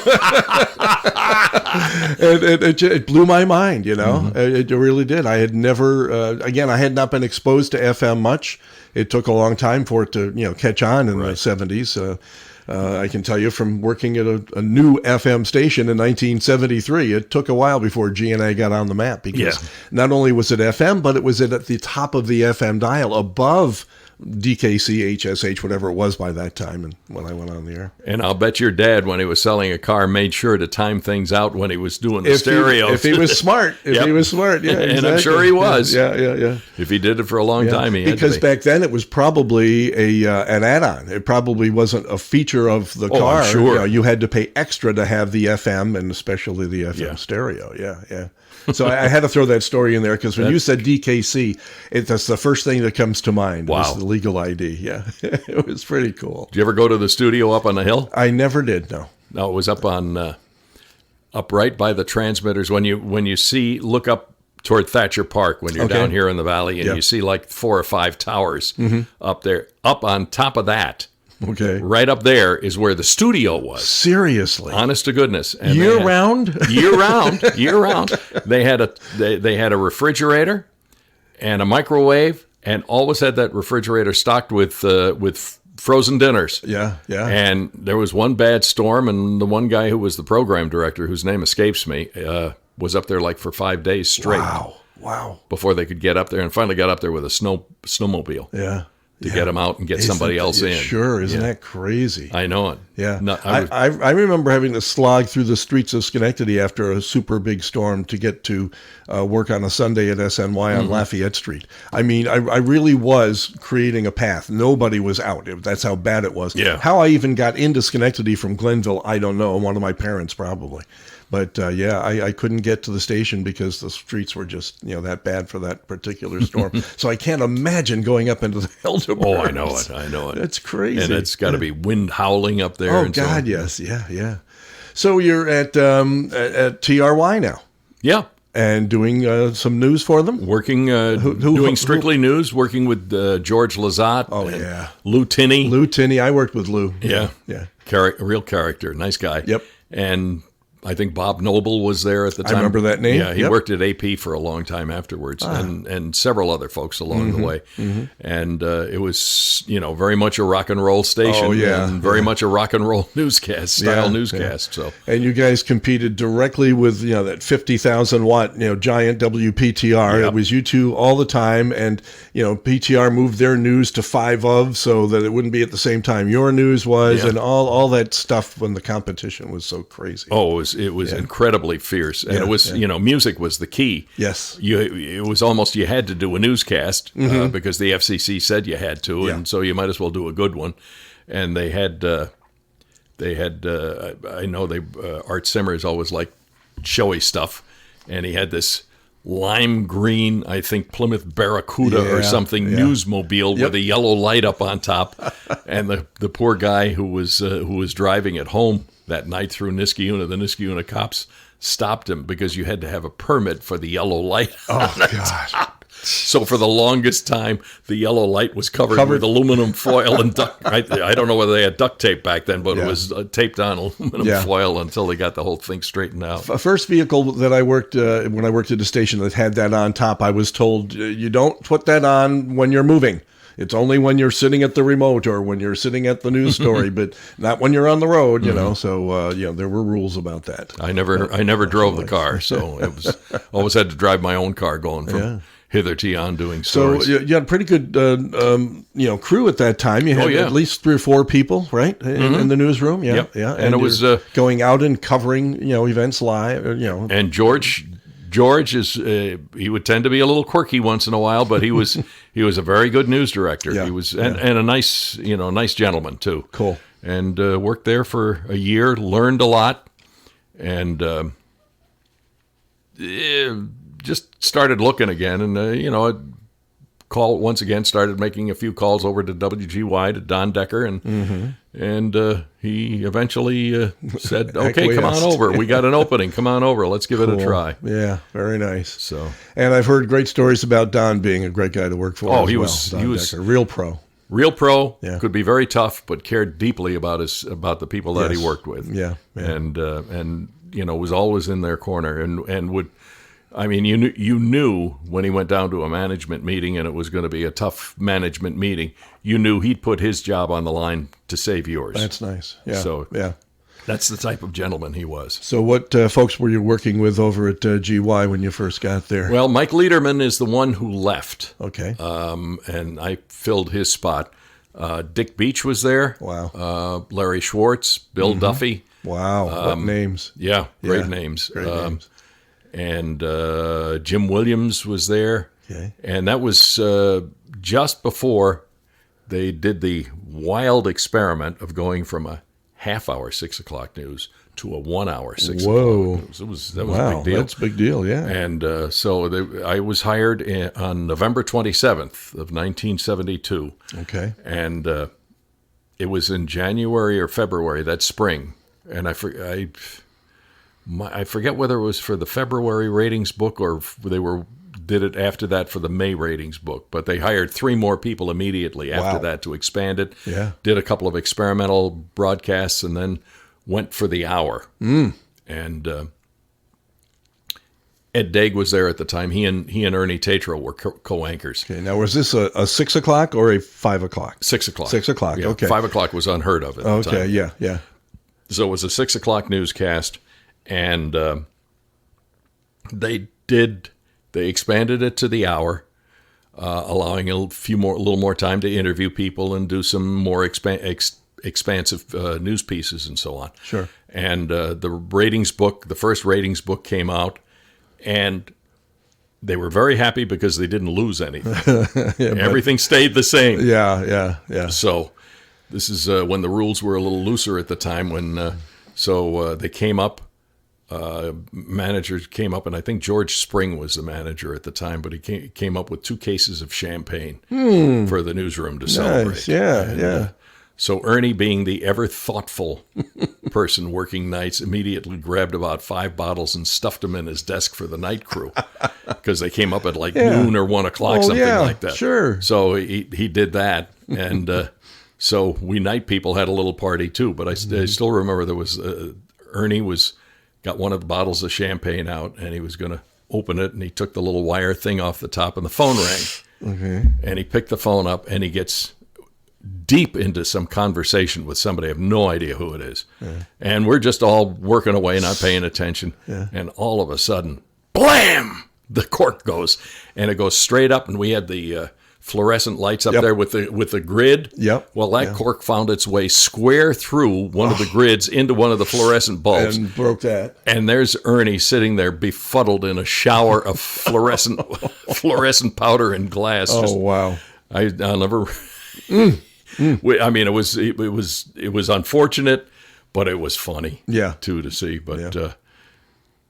And it blew my mind, you know. It really did. I had never, I had not been exposed to FM much. It took a long time for it to, catch on in the 70s. I can tell you from working at a new FM station in 1973, it took a while before GNA got on the map because not only was it FM, but it was at the top of the FM dial above DKC, HSH, whatever it was by that time, and when I went on the air. And I'll bet your dad, when he was selling a car, made sure to time things out when he was doing the stereo. If he was smart. He was smart, yeah. Exactly. And I'm sure he was. Yeah. If he did it for a long time, he had because to be. back then it was probably an add-on. It probably wasn't a feature of the car. I'm sure. You had to pay extra to have the FM and especially the FM stereo. Yeah. So I had to throw that story in there because when you said DKC, that's the first thing that comes to mind. Wow. Was the legal ID. Yeah, it was pretty cool. Did you ever go to the studio up on the hill? I never did. No. No, it was up on up right by the transmitters. When you look up toward Thatcher Park when you're down here in the valley, and you see like 4 or 5 towers up there. Up on top of that. Okay. Right up there is where the studio was. Seriously. Honest to goodness. And year round? Year round. They had a refrigerator and a microwave, and always had that refrigerator stocked with frozen dinners. Yeah. And there was one bad storm, and the one guy who was the program director, whose name escapes me, was up there like for 5 days straight. Wow. Before they could get up there, and finally got up there with a snowmobile. Yeah. To get them out and get somebody else in. Sure, isn't that crazy? I know it. Yeah. I remember having to slog through the streets of Schenectady after a super big storm to get to work on a Sunday at SNY on Lafayette Street. I mean, I really was creating a path. Nobody was out. That's how bad it was. Yeah. How I even got into Schenectady from Glenville, I don't know. One of my parents probably. But I couldn't get to the station because the streets were just that bad for that particular storm. So I can't imagine going up into the Helderberg. Oh, I know it. That's crazy. And it's got to be wind howling up there. Oh God, yes, yeah. So you're at TRY now. Yeah. And doing some news for them? Working, doing Strictly News, working with George Lazat. Oh, yeah. Lou Tinney. Lou Tinney, I worked with Lou. Yeah. Real character, nice guy. Yep. And I think Bob Noble was there at the time. I remember that name. Yeah, he worked at AP for a long time afterwards, and several other folks along the way. And it was, very much a rock and roll station, and very much a rock and roll newscast newscast. So, and you guys competed directly with that 50,000 watt giant WPTR. Yep. It was you two all the time, and PTR moved their news to 5 of so that it wouldn't be at the same time your news was, and all that stuff when the competition was so crazy. Oh, it was incredibly fierce, and it was music was the key. Yes, it was almost you had to do a newscast because the FCC said you had to, and so you might as well do a good one. And they had I know Art Simmers always liked showy stuff, and he had this lime green, I think Plymouth Barracuda or something, newsmobile with a yellow light up on top. And the poor guy who was driving it home that night through Niskayuna, the Niskayuna cops stopped him because you had to have a permit for the yellow light. Oh, God. So for the longest time, the yellow light was covered with aluminum foil and duct. I don't know whether they had duct tape back then, but it was taped on aluminum foil until they got the whole thing straightened out. First vehicle that I worked when I worked at a station that had that on top, I was told you don't put that on when you're moving. It's only when you're sitting at the remote or when you're sitting at the news story, but not when you're on the road, you know. So, there were rules about that. I never drove the car, so it was always had to drive my own car going from hither to yon doing stories. So you had a pretty good, crew at that time. You had at least 3 or 4 people, right, in the newsroom. Yeah, Yep. yeah. And it was going out and covering, events live. And George is he would tend to be a little quirky once in a while, but he was a very good news director. Yeah, he was and a nice gentleman too. Cool. And worked there for a year, learned a lot, and just started looking again. And started making a few calls over to WGY to Don Decker, and he eventually said, "Okay, come on over. We got an opening. Come on over. Let's give it a try." Yeah, very nice. So, and I've heard great stories about Don being a great guy to work for. Oh, as he well. was Don he was Decker, real pro. Real pro. Yeah. Could be very tough, but cared deeply about the people that he worked with. Yeah. And was always in their corner and would. I mean, you knew when he went down to a management meeting and it was going to be a tough management meeting, you knew he'd put his job on the line to save yours. That's nice. Yeah. So yeah, that's the type of gentleman he was. So what folks were you working with over at GY when you first got there? Well, Mike Lederman is the one who left. Okay. And I filled his spot. Dick Beach was there. Wow. Larry Schwartz, Bill Duffy. Wow. What names? Yeah, great names. Great names. And Jim Williams was there. Okay. And that was just before they did the wild experiment of going from a half-hour 6 o'clock news to a 1 hour 6 o'clock news. That was a big deal. That's a big deal, yeah. And so I was hired on November 27th of 1972. Okay. And it was in January or February, that spring. And I forget whether it was for the February ratings book or they did it after that for the May ratings book. But they hired 3 more people immediately after that to expand it. Yeah. Did a couple of experimental broadcasts and then went for the hour. And Ed Daig was there at the time. He and Ernie Tatro were co-anchors. Okay. Now, was this a 6 o'clock or a 5 o'clock? 6 o'clock. 6 o'clock. Yeah, Okay. 5 o'clock was unheard of at the time. Okay. Yeah. Yeah. So it was a 6 o'clock newscast, and they expanded it to the hour, allowing a little more time to interview people and do some more expansive news pieces and so on. Sure. And the first ratings book came out, and they were very happy because they didn't lose anything. Everything stayed the same. Yeah. So this is when the rules were a little looser at the time. They came up. Managers came up, and I think George Spring was the manager at the time, but he came up with 2 cases of champagne for the newsroom to celebrate. Nice. Yeah. So Ernie, being the ever thoughtful person working nights, immediately grabbed about 5 bottles and stuffed them in his desk for the night crew because they came up at noon or 1 o'clock, something like that. Sure. So he did that, and so we night people had a little party too. But I still remember there was Ernie got one of the bottles of champagne out, and he was going to open it, and he took the little wire thing off the top, and the phone rang. Okay. And he picked the phone up, and he gets deep into some conversation with somebody. I have no idea who it is. Yeah. And we're just all working away, not paying attention. Yeah. And all of a sudden, blam! The cork goes, and it goes straight up, and we had the fluorescent lights up there with the grid. Yep. Well, that cork found its way square through one of the grids into one of the fluorescent bulbs. And broke that. And there's Ernie sitting there befuddled in a shower of fluorescent powder and glass. Oh, wow. I'll never... I mean, it was unfortunate, but it was funny, too, to see. But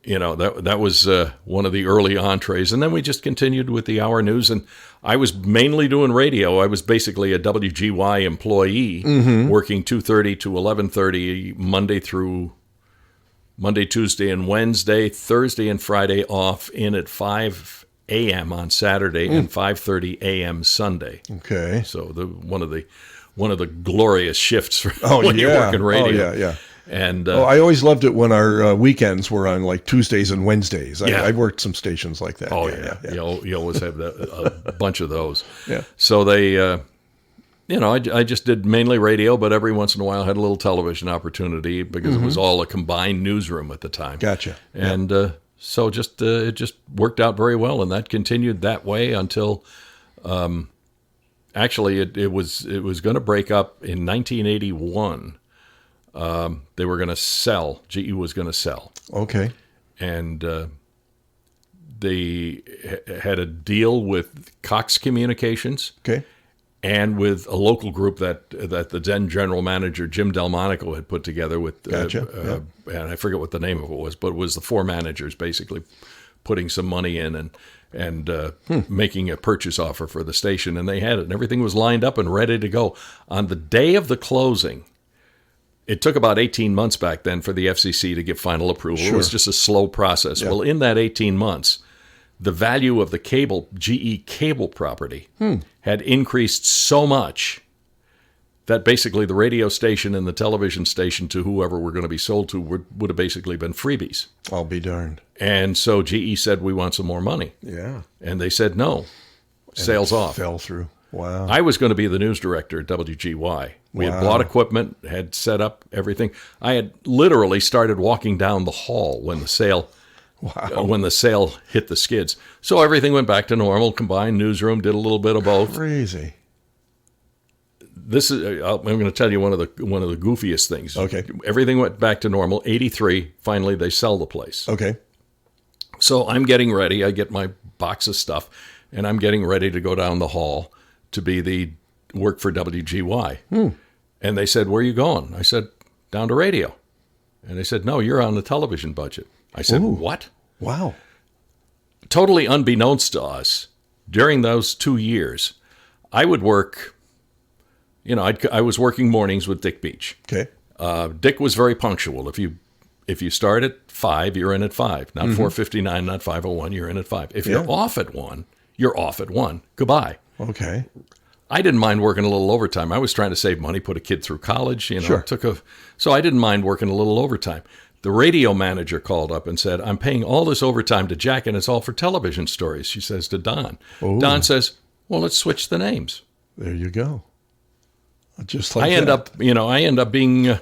that was one of the early entrees. And then we just continued with the hour news. And I was mainly doing radio. I was basically a WGY employee, working 2:30 to 11:30 Monday, Tuesday, and Wednesday, Thursday and Friday off, in at 5 a.m. on Saturday and 5:30 a.m. Sunday. Okay. So one of the glorious shifts for when you're working radio. Oh, yeah. And I always loved it when our weekends were on like Tuesdays and Wednesdays. I worked some stations like that. Oh, yeah. You always have a bunch of those. Yeah. So they, I just did mainly radio, but every once in a while I had a little television opportunity because it was all a combined newsroom at the time. Gotcha. And so it just worked out very well, and that continued that way until actually it was going to break up in 1981. They were going to sell. GE was going to sell. Okay. And they had a deal with Cox Communications. Okay. And with a local group that the then general manager, Jim Delmonico, had put together with, Gotcha. And I forget what the name of it was, but it was the four managers basically putting some money in and making a purchase offer for the station. And they had it, and everything was lined up and ready to go. On the day of the closing, it took about 18 months back then for the FCC to get final approval. Sure. It was just a slow process. Yeah. Well, in that 18 months, the value of the GE cable property had increased so much that basically the radio station and the television station to whoever were going to be sold to would have basically been freebies. I'll be darned. And so GE said, we want some more money. Yeah. And they said, no, sales off. Fell through. Wow. I was going to be the news director at WGY. We had bought equipment, had set up everything. I had literally started walking down the hall when the sale hit the skids. So everything went back to normal. Combined newsroom, did a little bit of both. Crazy. This is I'm going to tell you one of the goofiest things. Okay. Everything went back to normal. 83, finally they sell the place. Okay. So I'm getting ready. I get my box of stuff, and I'm getting ready to go down the hall to be the work for WGY. And they said, where are you going? I said, down to radio. And they said, no, you're on the television budget. I said, what? Wow. Totally unbeknownst to us, during those 2 years, I would work, I was working mornings with Dick Beach. Okay. Dick was very punctual. If you start at 5, you're in at 5. Not 4:59, not 5:01, you're in at 5. If you're off at 1, you're off at 1. Goodbye. Okay. I didn't mind working a little overtime. I was trying to save money, put a kid through college, Sure. So I didn't mind working a little overtime. The radio manager called up and said, I'm paying all this overtime to Jack, and it's all for television stories. She says to Don. Ooh. Don says, well, let's switch the names. There you go. Just like I end up being,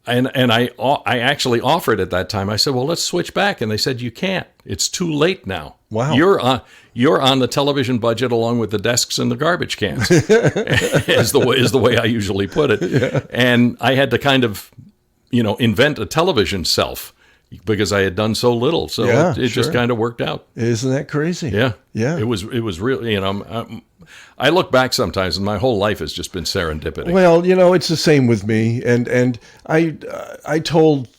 and I actually offered at that time. I said, well, let's switch back. And they said, you can't. It's too late now. Wow. You're on the television budget along with the desks and the garbage cans, is the way I usually put it. Yeah. And I had to kind of, invent a television self because I had done so little. So it just kind of worked out. Isn't that crazy? Yeah. Yeah. It was really, I look back sometimes and my whole life has just been serendipity. Well, it's the same with me. And I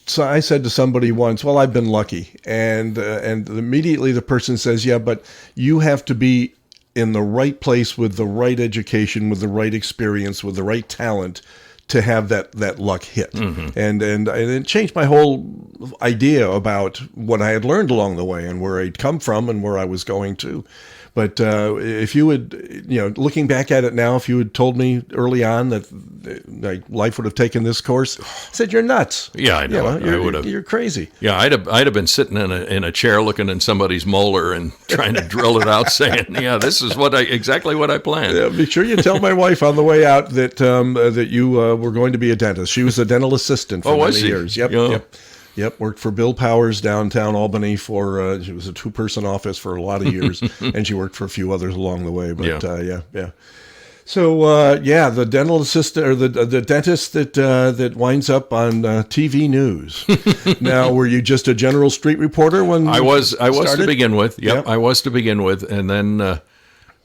said to somebody once, well, I've been lucky. And immediately the person says, yeah, but you have to be in the right place with the right education, with the right experience, with the right talent to have that luck hit. And it changed my whole idea about what I had learned along the way and where I'd come from and where I was going to. But if you would, looking back at it now, if you had told me early on that life would have taken this course, I said, you're nuts. Yeah, I know. I would have. You're crazy. Yeah, I'd have been sitting in a chair looking in somebody's molar and trying to drill it out, saying, "Yeah, this is exactly what I planned." Yeah, be sure you tell my wife on the way out that that you were going to be a dentist. She was a dental assistant for many years. Yep, worked for Bill Powers downtown Albany for, she was a 2-person office for a lot of years, and she worked for a few others along the way, but yeah. So, the dental assistant, or the dentist that winds up on TV news. Now, were you just a general street reporter when I was started? to begin with, I was to begin with, and then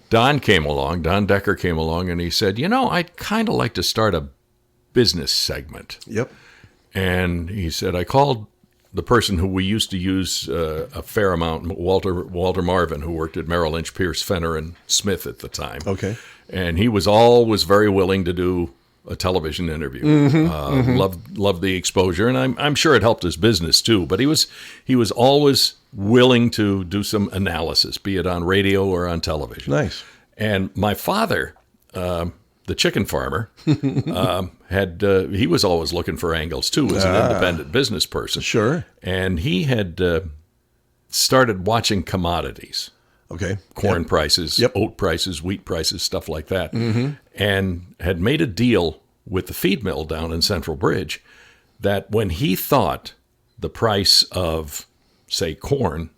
Don Decker came along, and he said, I'd kind of like to start a business segment. Yep. And he said, I called the person who we used to use a fair amount, Walter Marvin, who worked at Merrill Lynch, Pierce, Fenner, and Smith at the time. Okay. And he was always very willing to do a television interview. Loved the exposure, and I'm sure it helped his business too. But he was always willing to do some analysis, be it on radio or on television. Nice. And my father, the chicken farmer, he was always looking for angles too as an independent business person. Sure. And he had started watching commodities. Okay. Corn prices, oat prices, wheat prices, stuff like that. And had made a deal with the feed mill down in Central Bridge that when he thought the price of, say, corn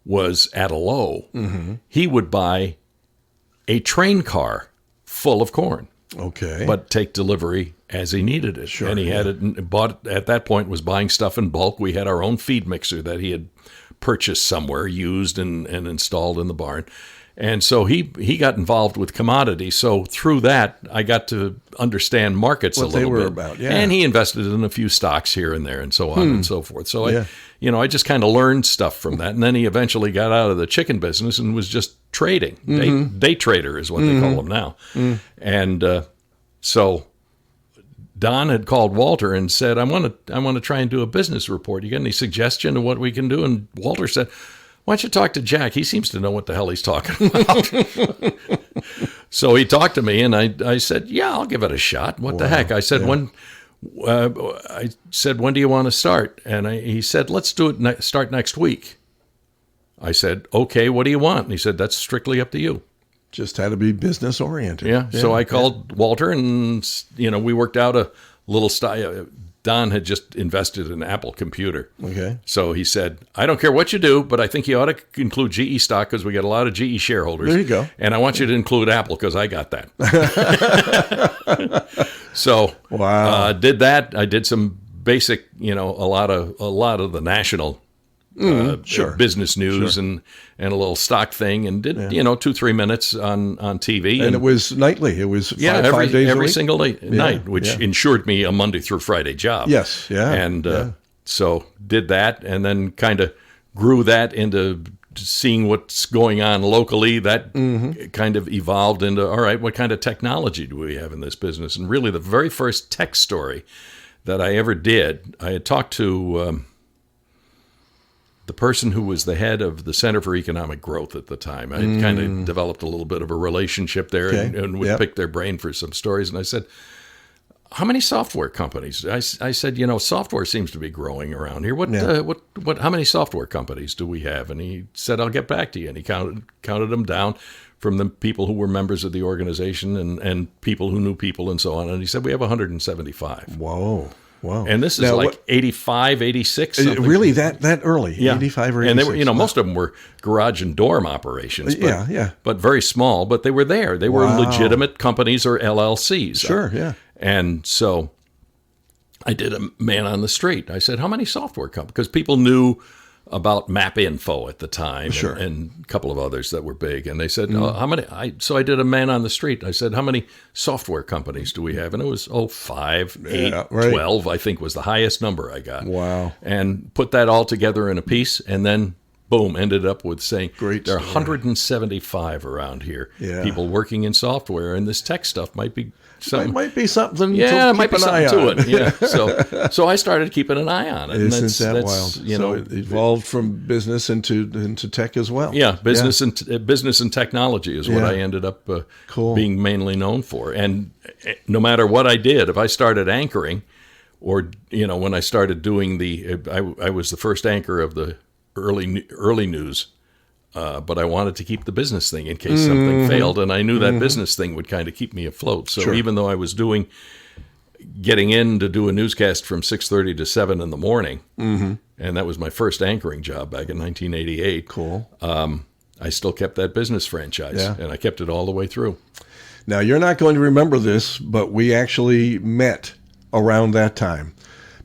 was at a low, he would buy a train car full of corn. Okay. But take delivery as he needed it. Sure, and he had it bought at that point, was buying stuff in bulk. We had our own feed mixer that he had purchased somewhere, used and installed in the barn. And so he got involved with commodities. So through that, I got to understand markets What a little they were bit. about, yeah. And he invested in a few stocks here and there and so on and so forth. So I just kind of learned stuff from that. And then he eventually got out of the chicken business and was just trading. Day trader is what they call them now. And so Don had called Walter and said, I want to try and do a business report. You got any suggestion of what we can do? And Walter said, why don't you talk to Jack? He seems to know what the hell he's talking about. So he talked to me, and I said, yeah, I'll give it a shot. What the heck? I said, when do you want to start? And he said, let's do it. Start next week. I said, okay, what do you want? And he said, that's strictly up to you. Just had to be business oriented. Yeah. So I called Walter, and we worked out a little style. Don had just invested in an Apple computer. Okay. So he said, I don't care what you do, but I think you ought to include GE stock because we got a lot of GE shareholders. There you go. And I want you to include Apple because I got that. So did that. I did some basic, a lot of the national business news and a little stock thing, and did 2-3 minutes on TV, and it was nightly. It was five days every a week? single night, which ensured me a Monday through Friday job. Yes, and so did that, and then kind of grew that into seeing what's going on locally. That kind of evolved into, all right, what kind of technology do we have in this business? And really, the very first tech story that I ever did, I had talked to the person who was the head of the Center for Economic Growth at the time. I had kind of developed a little bit of a relationship there, and would pick their brain for some stories. And I said, how many software companies? I said, software seems to be growing around here. How many software companies do we have? And he said, I'll get back to you. And he counted them down from the people who were members of the organization and people who knew people and so on. And he said, we have 175. Whoa. Wow. And this is now, 85, 86. Something. Really that early? Yeah. 85 or 86? And they were, most of them were garage and dorm operations. But, But very small, but they were there. They were legitimate companies or LLCs. Sure, yeah. And so I did a man on the street. I said, how many software companies? Because people knew about MapInfo at the time, and a couple of others that were big. And they said, how many? So I did a man on the street. I said, how many software companies do we have? And it was, 5, 8, 12, I think was the highest number I got. Wow. And put that all together in a piece, and then, boom, ended up with saying, there are 175 around here. Yeah. People working in software, and this tech stuff might be something. It might be something it might be something to on. it. Yeah. So I started keeping an eye on it. Isn't that wild? So it evolved from business into tech as well. Yeah, business and technology is what I ended up being mainly known for. And no matter what I did, if I started anchoring, or when I started doing I was the first anchor of the early news. But I wanted to keep the business thing in case something failed, and I knew that business thing would kind of keep me afloat. So even though I was getting in to do a newscast from 6:30 to 7 in the morning, and that was my first anchoring job back in 1988. Cool. I still kept that business franchise, and I kept it all the way through. Now, you're not going to remember this, but we actually met around that time,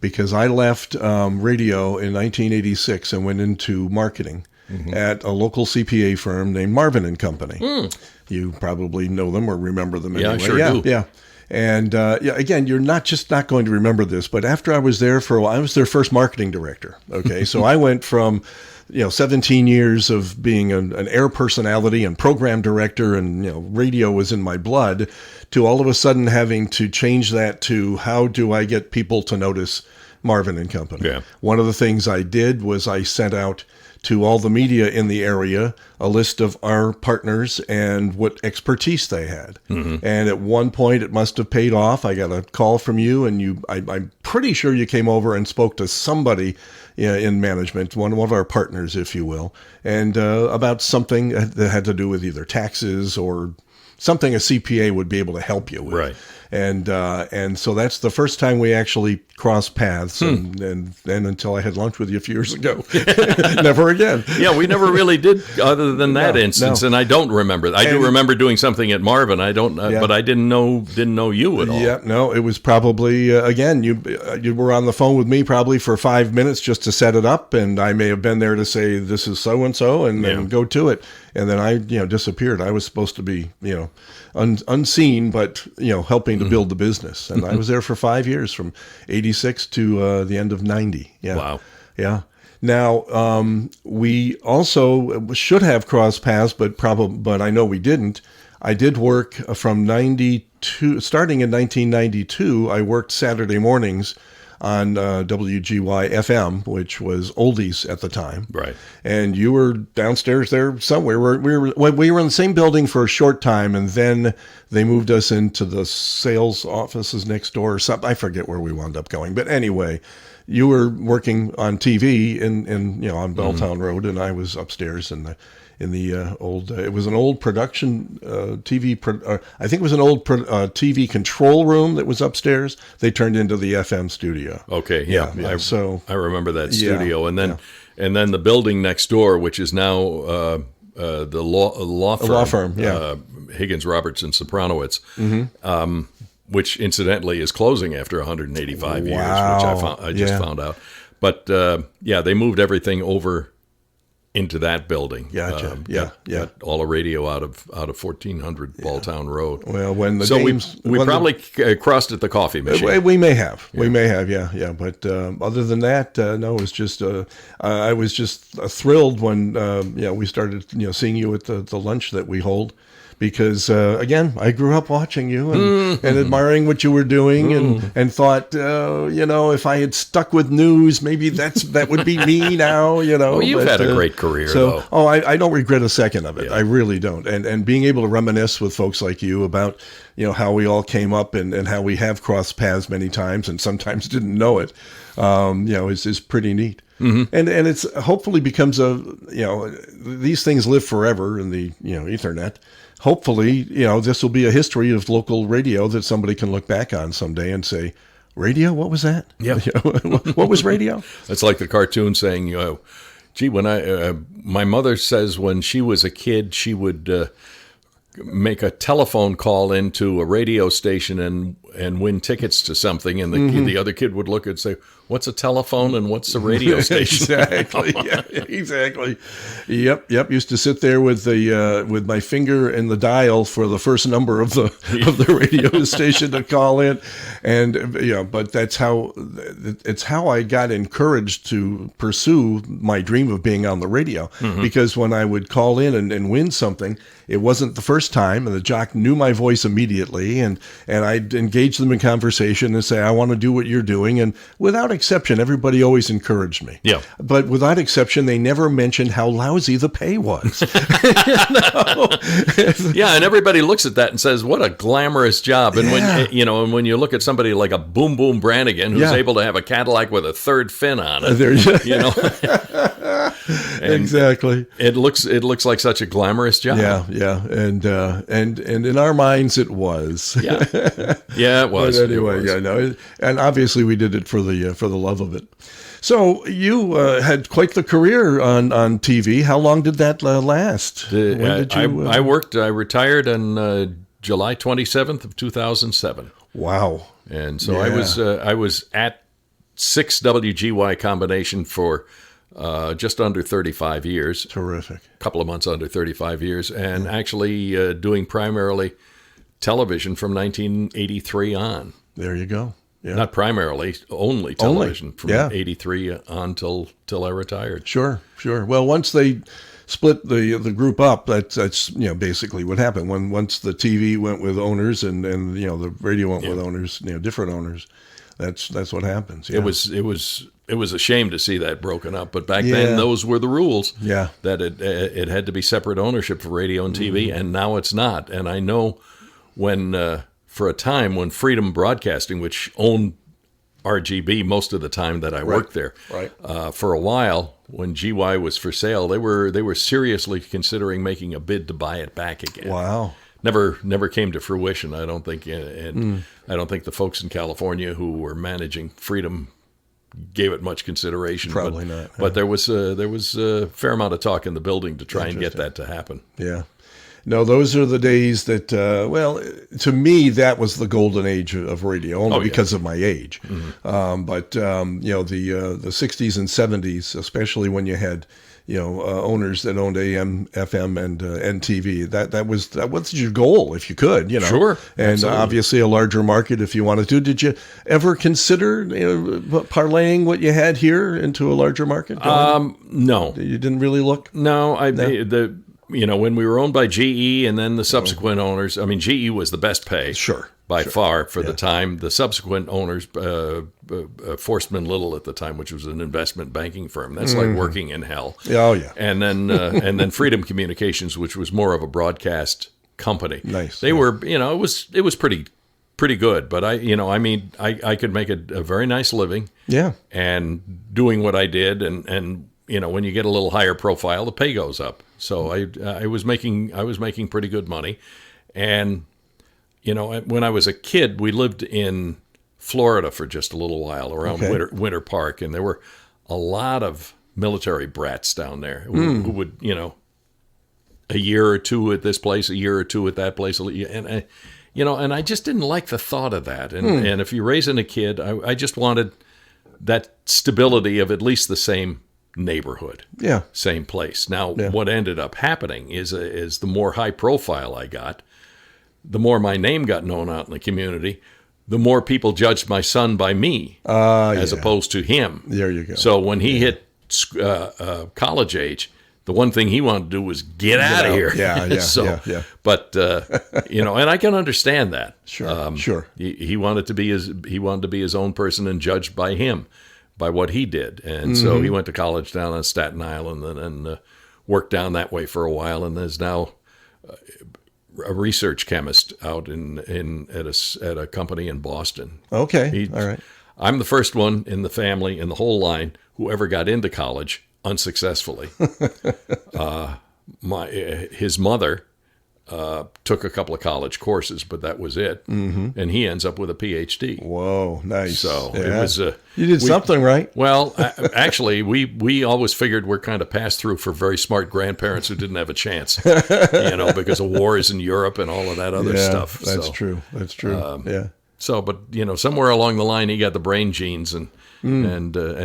because I left radio in 1986 and went into marketing. At a local CPA firm named Marvin and Company. You probably know them or remember them anyway. Yeah, I sure do. Yeah. And yeah, again, you're not going to remember this, but after I was there for a while, I was their first marketing director. Okay, so I went from 17 years of being an air personality and program director, and radio was in my blood, to all of a sudden having to change that to how do I get people to notice Marvin and Company. Yeah. One of the things I did was I sent out to all the media in the area a list of our partners and what expertise they had. And at one point, it must have paid off. I got a call from you, and I'm pretty sure you came over and spoke to somebody in management, one of our partners, if you will, and about something that had to do with either taxes or something a CPA would be able to help you with. Right. And so that's the first time we actually crossed paths, and then until I had lunch with you a few years ago, never again. Yeah, we never really did, other than that instance, and I don't remember. I do remember doing something at Marvin. I don't, but I didn't know you at all. Yeah, no, it was probably again you were on the phone with me probably for 5 minutes just to set it up, and I may have been there to say this is so and so, and then go to it, and then I disappeared. I was supposed to be unseen, but helping to build the business, and I was there for 5 years, from '86 to the end of '90. Yeah. Wow. Yeah. Now we also should have crossed paths, but I know we didn't. I did work from '92, starting in 1992. I worked Saturday mornings on WGY FM, which was oldies at the time. Right. And you were downstairs there somewhere. We were in the same building for a short time, and then they moved us into the sales offices next door or something. I forget where we wound up going. But anyway, you were working on TV on Belltown Road, and I was upstairs in the old, it was an old production TV, I think it was an old TV control room that was upstairs. They turned into the FM studio. Okay, yeah. So I remember that studio, and then the building next door, which is now the law firm, Higgins, Robertson, Sopranowitz, which incidentally is closing after 185 years, which I just found out. But they moved everything over into that building. Gotcha. Got all the radio out of 1400 Balltown Road. Well, when the we probably crossed at the coffee machine. We may have. Yeah. We may have. Yeah. But other than that, no. It was just I was just thrilled when we started seeing you at the lunch that we hold. Because, again, I grew up watching you and admiring what you were doing and thought, if I had stuck with news, maybe that would be me now, Well, you've had a great career, though. Oh, I don't regret a second of it. Yeah. I really don't. And being able to reminisce with folks like you about, how we all came up and how we have crossed paths many times and sometimes didn't know it, is pretty neat. And it's hopefully becomes these things live forever in the, Ethernet. Hopefully, this will be a history of local radio that somebody can look back on someday and say, radio? What was that? Yeah. What was radio? It's like the cartoon saying, gee, when my mother says when she was a kid, she would make a telephone call into a radio station and win tickets to something, and the other kid would look and say, what's a telephone and what's a radio station? Exactly. Yeah, exactly. Yep. Used to sit there with my finger in the dial for the first number of the radio station to call in, and but it's how I got encouraged to pursue my dream of being on the radio, because when I would call in and win something, it wasn't the first time, and the jock knew my voice immediately, and I'd engage them in conversation and say, I want to do what you're doing, and without exception, everybody always encouraged me. Yeah. But without exception, they never mentioned how lousy the pay was. Yeah, and everybody looks at that and says, what a glamorous job. And when you look at somebody like a Boom Boom Brannigan who's able to have a Cadillac with a third fin on it, exactly. It looks like such a glamorous job. Yeah. And in our minds it was. Yeah. Yeah, it was. But anyway, and obviously we did it for the love of it. So you had quite the career on TV. How long did that last? When did you? I retired on July 27th of 2007. Wow. And so I was at 6 WGY combination for just under 35 years. Terrific. A couple of months under 35 years, and actually doing primarily television from 1983 on. There you go. Yeah. Not primarily, only television from yeah. 83 on till I retired. Sure. Well, once they split the group up, that's basically what happened. Once the TV went with owners and the radio went with owners, different owners, that's what happens. Yeah. It was a shame to see that broken up, but back then those were the rules. Yeah. That it had to be separate ownership for radio and TV, and now it's not. And I know when for a time when Freedom Broadcasting, which owned RGB most of the time that I worked there, for a while when GY was for sale, they were seriously considering making a bid to buy it back again. Wow. Never came to fruition, I don't think, and I don't think the folks in California who were managing Freedom gave it much consideration. Probably not. But there was a fair amount of talk in the building to try and get that to happen. Yeah. No, those are the days that, to me, that was the golden age of radio, only because of my age. Mm-hmm. But the 60s and 70s, especially when you had, owners that owned AM, FM, and TV, that was your goal if you could, Sure. And absolutely. Obviously a larger market if you wanted to. Did you ever consider parlaying what you had here into a larger market? No. You didn't really look? No, when we were owned by GE and then the subsequent owners, I mean, GE was the best pay. Sure. By far for the time. The subsequent owners, Forstman Little at the time, which was an investment banking firm. That's like working in hell. Oh, yeah. And then Freedom Communications, which was more of a broadcast company. Nice. They were, it was pretty good. But I could make a very nice living. Yeah. And doing what I did, and when you get a little higher profile, the pay goes up. So I was making pretty good money, and when I was a kid, we lived in Florida for just a little while around Winter Park, and there were a lot of military brats down there who would a year or two at this place, a year or two at that place, and I just didn't like the thought of that. And if you're raising a kid, I just wanted that stability of at least the same neighborhood, same place. Now, what ended up happening is the more high profile I got, the more my name got known out in the community, the more people judged my son by me as opposed to him. There you go. So when he hit college age, the one thing he wanted to do was get out of here. Yeah. But and I can understand that. Sure. Sure. He wanted to be his own person and judged by him, by what he did, and so he went to college down on Staten Island and worked down that way for a while, and is now a research chemist out at a company in Boston. Okay, all right. I'm the first one in the family in the whole line who ever got into college unsuccessfully. His mother took a couple of college courses, but that was it. Mm-hmm. And he ends up with a PhD. Whoa, nice. So it was. You did something right. Well, actually, we always figured we're kind of pass through for very smart grandparents who didn't have a chance, because of wars in Europe and all of that other stuff. That's true. That's true. Yeah. So, but somewhere along the line, he got the brain genes, and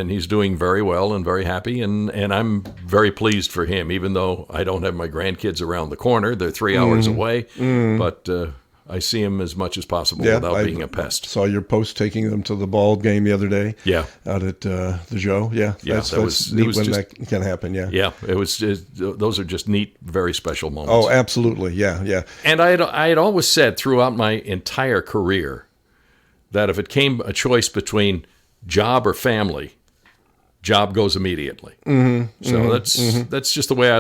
he's doing very well and very happy, and I'm very pleased for him. Even though I don't have my grandkids around the corner, they're 3 hours away, but I see him as much as possible without being a pest. Saw your post taking them to the ball game the other day. Yeah, out at the Joe. Yeah, that's neat when that can happen. Yeah, yeah. Those are just neat, very special moments. Oh, absolutely. Yeah. And I had always said throughout my entire career that if it came a choice between job or family, job goes immediately. So that's just the way I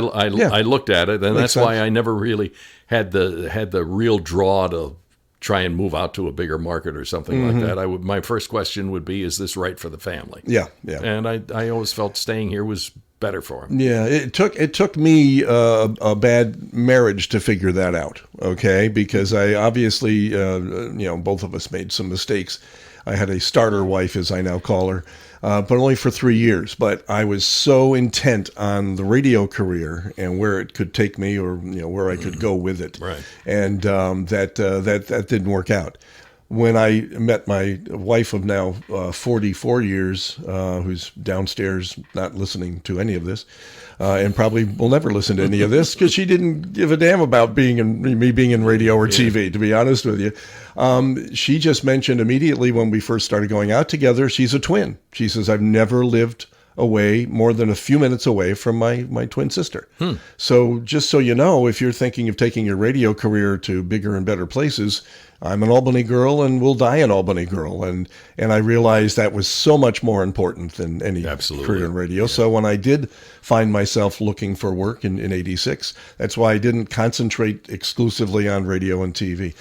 looked at it, and that's why I never really had the real draw to try and move out to a bigger market or something like that. My first question would be, is this right for the family? Yeah. And I always felt staying here was better for him. Yeah, it took me a bad marriage to figure that out. Okay, because I obviously both of us made some mistakes. I had a starter wife, as I now call her, but only for 3 years. But I was so intent on the radio career and where it could take me, or where I could go with it, right? And that didn't work out. when I met my wife of now 44 years, who's downstairs not listening to any of this, and probably will never listen to any of this because she didn't give a damn about me being in radio or TV, to be honest with you. She just mentioned immediately when we first started going out together, she's a twin. She says, I've never lived away more than a few minutes away from my twin sister. So just so you know, if you're thinking of taking your radio career to bigger and better places, I'm an Albany girl and will die an Albany girl. And I realized that was so much more important than any career in radio. So when I did find myself looking for work in 86, that's why I didn't concentrate exclusively on radio and TV.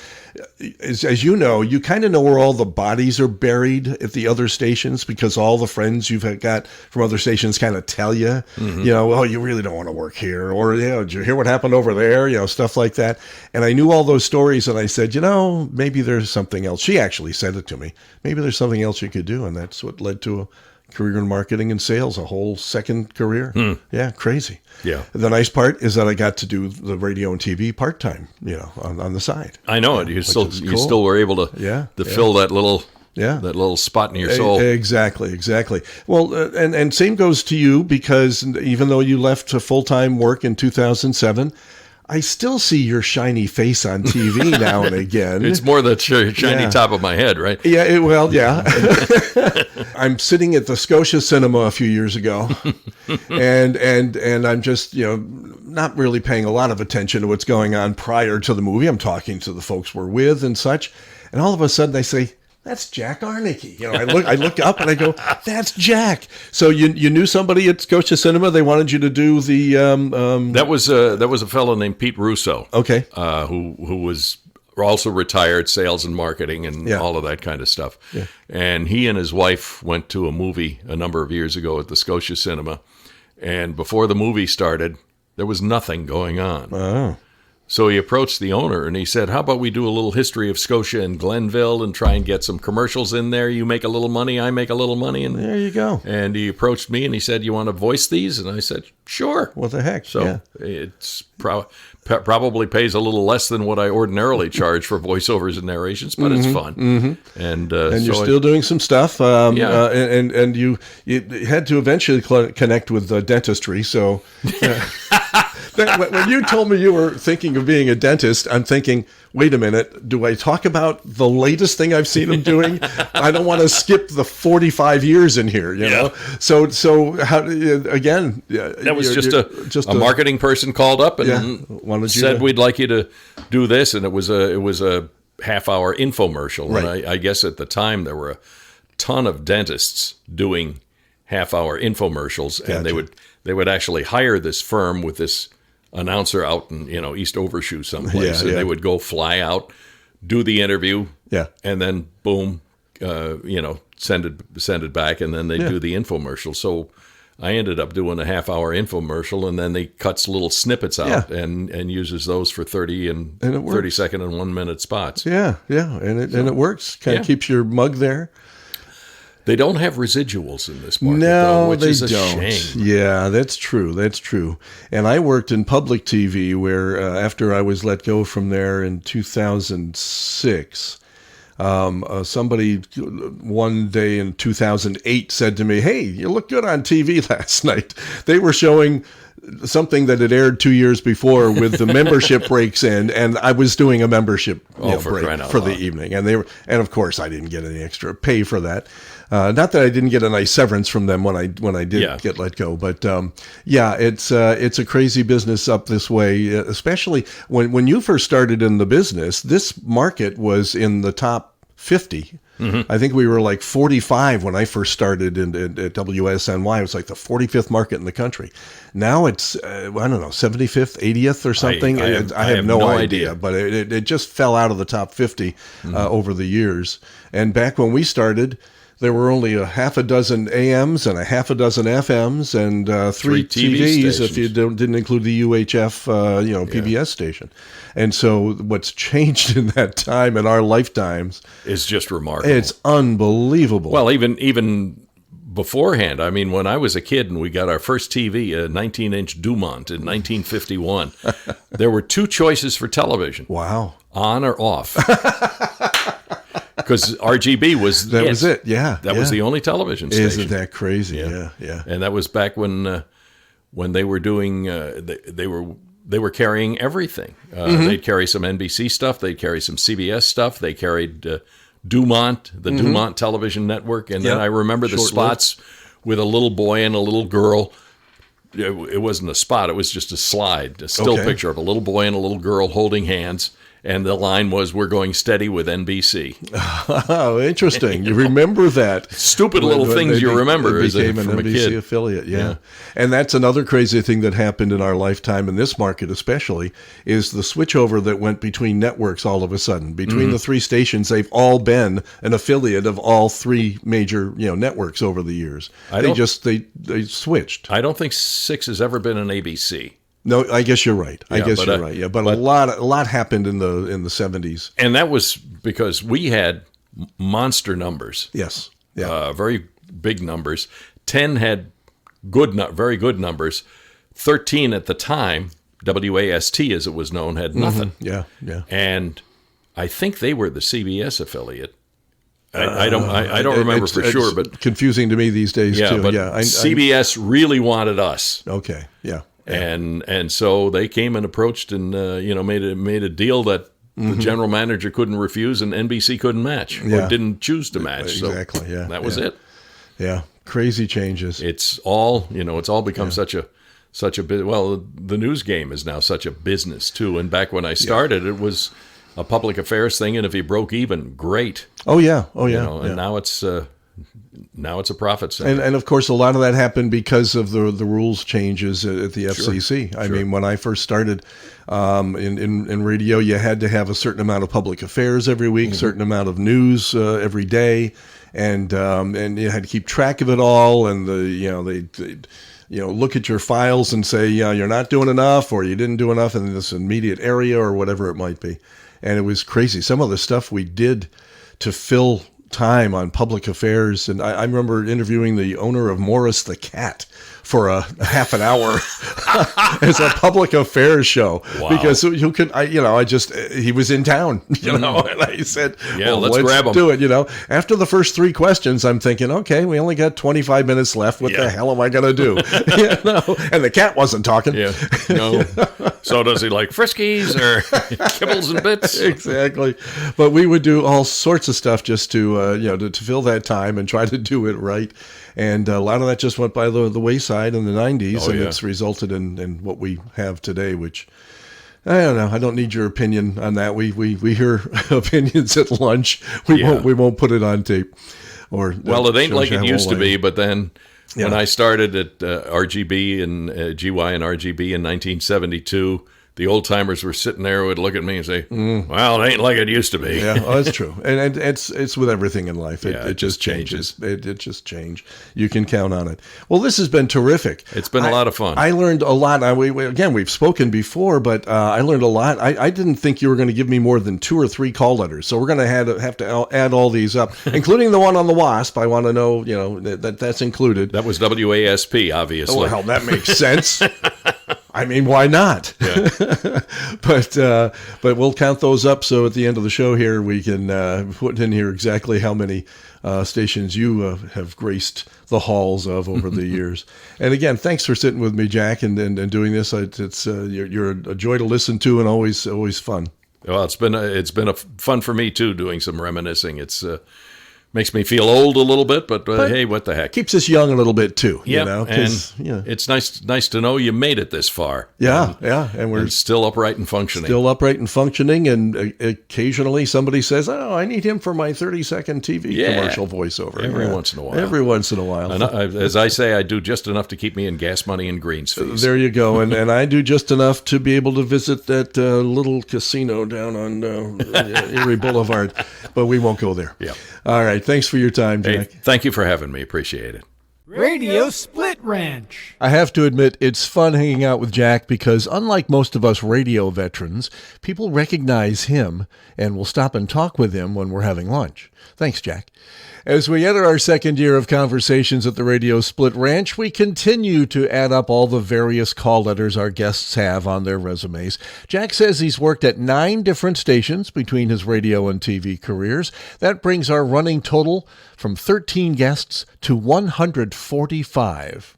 As you know, you kind of know where all the bodies are buried at the other stations because all the friends you've got from other stations kind of tell you, you know, oh, you really don't want to work here. Or, you know, did you hear what happened over there? You know, stuff like that. And I knew all those stories and I said, you know, maybe there's something else. She actually said it to me. Maybe there's something else you could do. And that's what led to a career in marketing and sales, a whole second career. Yeah, crazy. Yeah. The nice part is that I got to do the radio and TV part-time, you know, on the side. I know it. You still were able to fill that little spot in your soul. Exactly. Well, and same goes to you because even though you left full-time work in 2007, I still see your shiny face on TV now and again. It's more the shiny top of my head, right? Yeah, I'm sitting at the Scotia Cinema a few years ago, and I'm just, you know, not really paying a lot of attention to what's going on prior to the movie. I'm talking to the folks we're with and such, and all of a sudden they say, that's Jack Arnecke. You know, I look up and I go, that's Jack. So you knew somebody at Scotia Cinema. They wanted you to do the that was a fellow named Pete Russo. Okay, who was also retired, sales and marketing and all of that kind of stuff. Yeah. And he and his wife went to a movie a number of years ago at the Scotia Cinema, and before the movie started, there was nothing going on. Oh. So he approached the owner and he said, how about we do a little history of Scotia and Glenville and try and get some commercials in there. You make a little money, I make a little money. And there you go. And he approached me and he said, you want to voice these? And I said, sure. What the heck? So it's probably pays a little less than what I ordinarily charge for voiceovers and narrations, but it's fun. Mm-hmm. And you're still doing some stuff. And you had to eventually connect with dentistry. So when you told me you were thinking of being a dentist, I'm thinking, wait a minute, do I talk about the latest thing I've seen him doing? I don't want to skip the 45 years in here, you know? So how, again... That was just a marketing person called up and said, we'd like you to do this. And it was a half-hour infomercial. Right. And I guess at the time there were a ton of dentists doing half-hour infomercials. Gotcha. And they would actually hire this firm with this announcer out in, you know, East Overshoe someplace, and they would go fly out, do the interview, and then boom, you know, send it back, and then they do the infomercial. So I ended up doing a half-hour infomercial, and then they cuts little snippets out and uses those for 30 and 30-second and 1-minute spots. And it works. Kind of keeps your mug there. They don't have residuals in this market, which is a shame. Yeah, that's true. And I worked in public TV where after I was let go from there in 2006, somebody one day in 2008 said to me, hey, you look good on TV last night. They were showing something that had aired 2 years before with the membership breaks in, and I was doing a membership break for the evening. And of course I didn't get any extra pay for that. Not that I didn't get a nice severance from them when I did get let go, but it's a crazy business up this way, especially when you first started in the business. This market was in the top 50. I think we were like 45 when I first started at WSNY. It was like the 45th market in the country. Now it's, I don't know, 75th, 80th or something. I have no idea. But it just fell out of the top 50 over the years. And back when we started, there were only a half a dozen AMs and a half a dozen FMs and three TVs if you didn't include the UHF, PBS station. And so what's changed in that time, in our lifetimes, is just remarkable. It's unbelievable. Well, even beforehand, I mean, when I was a kid and we got our first TV, a 19-inch Dumont in 1951, there were two choices for television. Wow. On or off. because RGB was That was it. Yeah. That was the only television station. Isn't that crazy? Yeah. And that was back when they were doing they were carrying everything. They'd carry some NBC stuff. They'd carry some CBS stuff. They carried Dumont, the Dumont Television Network. And then I remember the spots with a little boy and a little girl. It wasn't a spot. It was just a slide, a still picture of a little boy and a little girl holding hands. And the line was, "We're going steady with NBC." Oh, interesting. You remember that. Stupid little things you remember as became an from a NBC kid. affiliate, yeah. And that's another crazy thing that happened in our lifetime, in this market especially, is the switchover that went between networks all of a sudden. Between the three stations, they've all been an affiliate of all three major networks over the years. They switched. I don't think 6 has ever been an ABC. No, I guess you're right. You're right. Yeah, but a lot happened in the 70s. And that was because we had monster numbers. Yes. Yeah. Very big numbers. 10 had very good numbers. 13 at the time, WAST as it was known, had nothing. Yeah. And I think they were the CBS affiliate. I don't remember for sure, but confusing to me these days too. But CBS really wanted us. Okay. Yeah. And so they came and approached and made a deal that the general manager couldn't refuse and NBC couldn't match or didn't choose to match. Exactly. So yeah. that was it. Yeah. Crazy changes. It's all become such a bit. Well, the news game is now such a business too. And back when I started, it was a public affairs thing, and if you broke even, great. Oh yeah. And now it's a profit center. And of course, a lot of that happened because of the rules changes at the FCC. I mean, when I first started in radio, you had to have a certain amount of public affairs every week, certain amount of news every day, and you had to keep track of it all. And they look at your files and say, you're not doing enough, or you didn't do enough in this immediate area, or whatever it might be. And it was crazy. Some of the stuff we did to fill time on public affairs, and I remember interviewing the owner of Morris the Cat for a half an hour as a public affairs show. Wow. Because he was in town, and I said, let's grab him. Do it. After the first 3 questions, I'm thinking, okay, we only got 25 minutes left. What the hell am I going to do? And the cat wasn't talking. Yeah. No. So does he like Friskies or kibbles and bits? Exactly. But we would do all sorts of stuff just to fill that time and try to do it right. And a lot of that just went by the wayside in the 90s, it's resulted in what we have today, which, I don't know. I don't need your opinion on that. We hear opinions at lunch. We won't put it on tape. It ain't like it used to be, but then when I started at RGB and GY and RGB in 1972, the old timers were sitting there, would look at me and say, well, it ain't like it used to be. Yeah, that's true. And it's with everything in life. It just changes. It just changes. You can count on it. Well, this has been terrific. It's been a lot of fun. I learned a lot. We've spoken before, but I learned a lot. I didn't think you were going to give me more than 2 or 3 call letters. So we're going to have to add all these up, including the one on the WASP. I want to know, that's included. That was WASP, obviously. Oh, hell, that makes sense. I mean, why not? Yeah. But we'll count those up. So at the end of the show here, we can put in here exactly how many stations you have graced the halls of over the years. And again, thanks for sitting with me, Jack, and doing this. You're a joy to listen to, and always fun. Well, it's been a fun for me too, doing some reminiscing. It's makes me feel old a little bit, but hey, what the heck? Keeps us young a little bit too. Yeah, it's nice to know you made it this far. Yeah, and we're still upright and functioning. And occasionally somebody says, "Oh, I need him for my 30-second TV commercial voiceover." Every once in a while. Every once in a while. And as I say, I do just enough to keep me in gas money and greens fees. There you go. And I do just enough to be able to visit that little casino down on Erie Boulevard, but we won't go there. Yeah. All right. Thanks for your time, Jack. Hey, thank you for having me. Appreciate it. Radio Split Ranch. I have to admit, it's fun hanging out with Jack because, unlike most of us radio veterans, people recognize him and will stop and talk with him when we're having lunch. Thanks, Jack. As we enter our second year of conversations at the Radio Split Ranch, we continue to add up all the various call letters our guests have on their resumes. Jack says he's worked at 9 different stations between his radio and TV careers. That brings our running total from 13 guests to 145.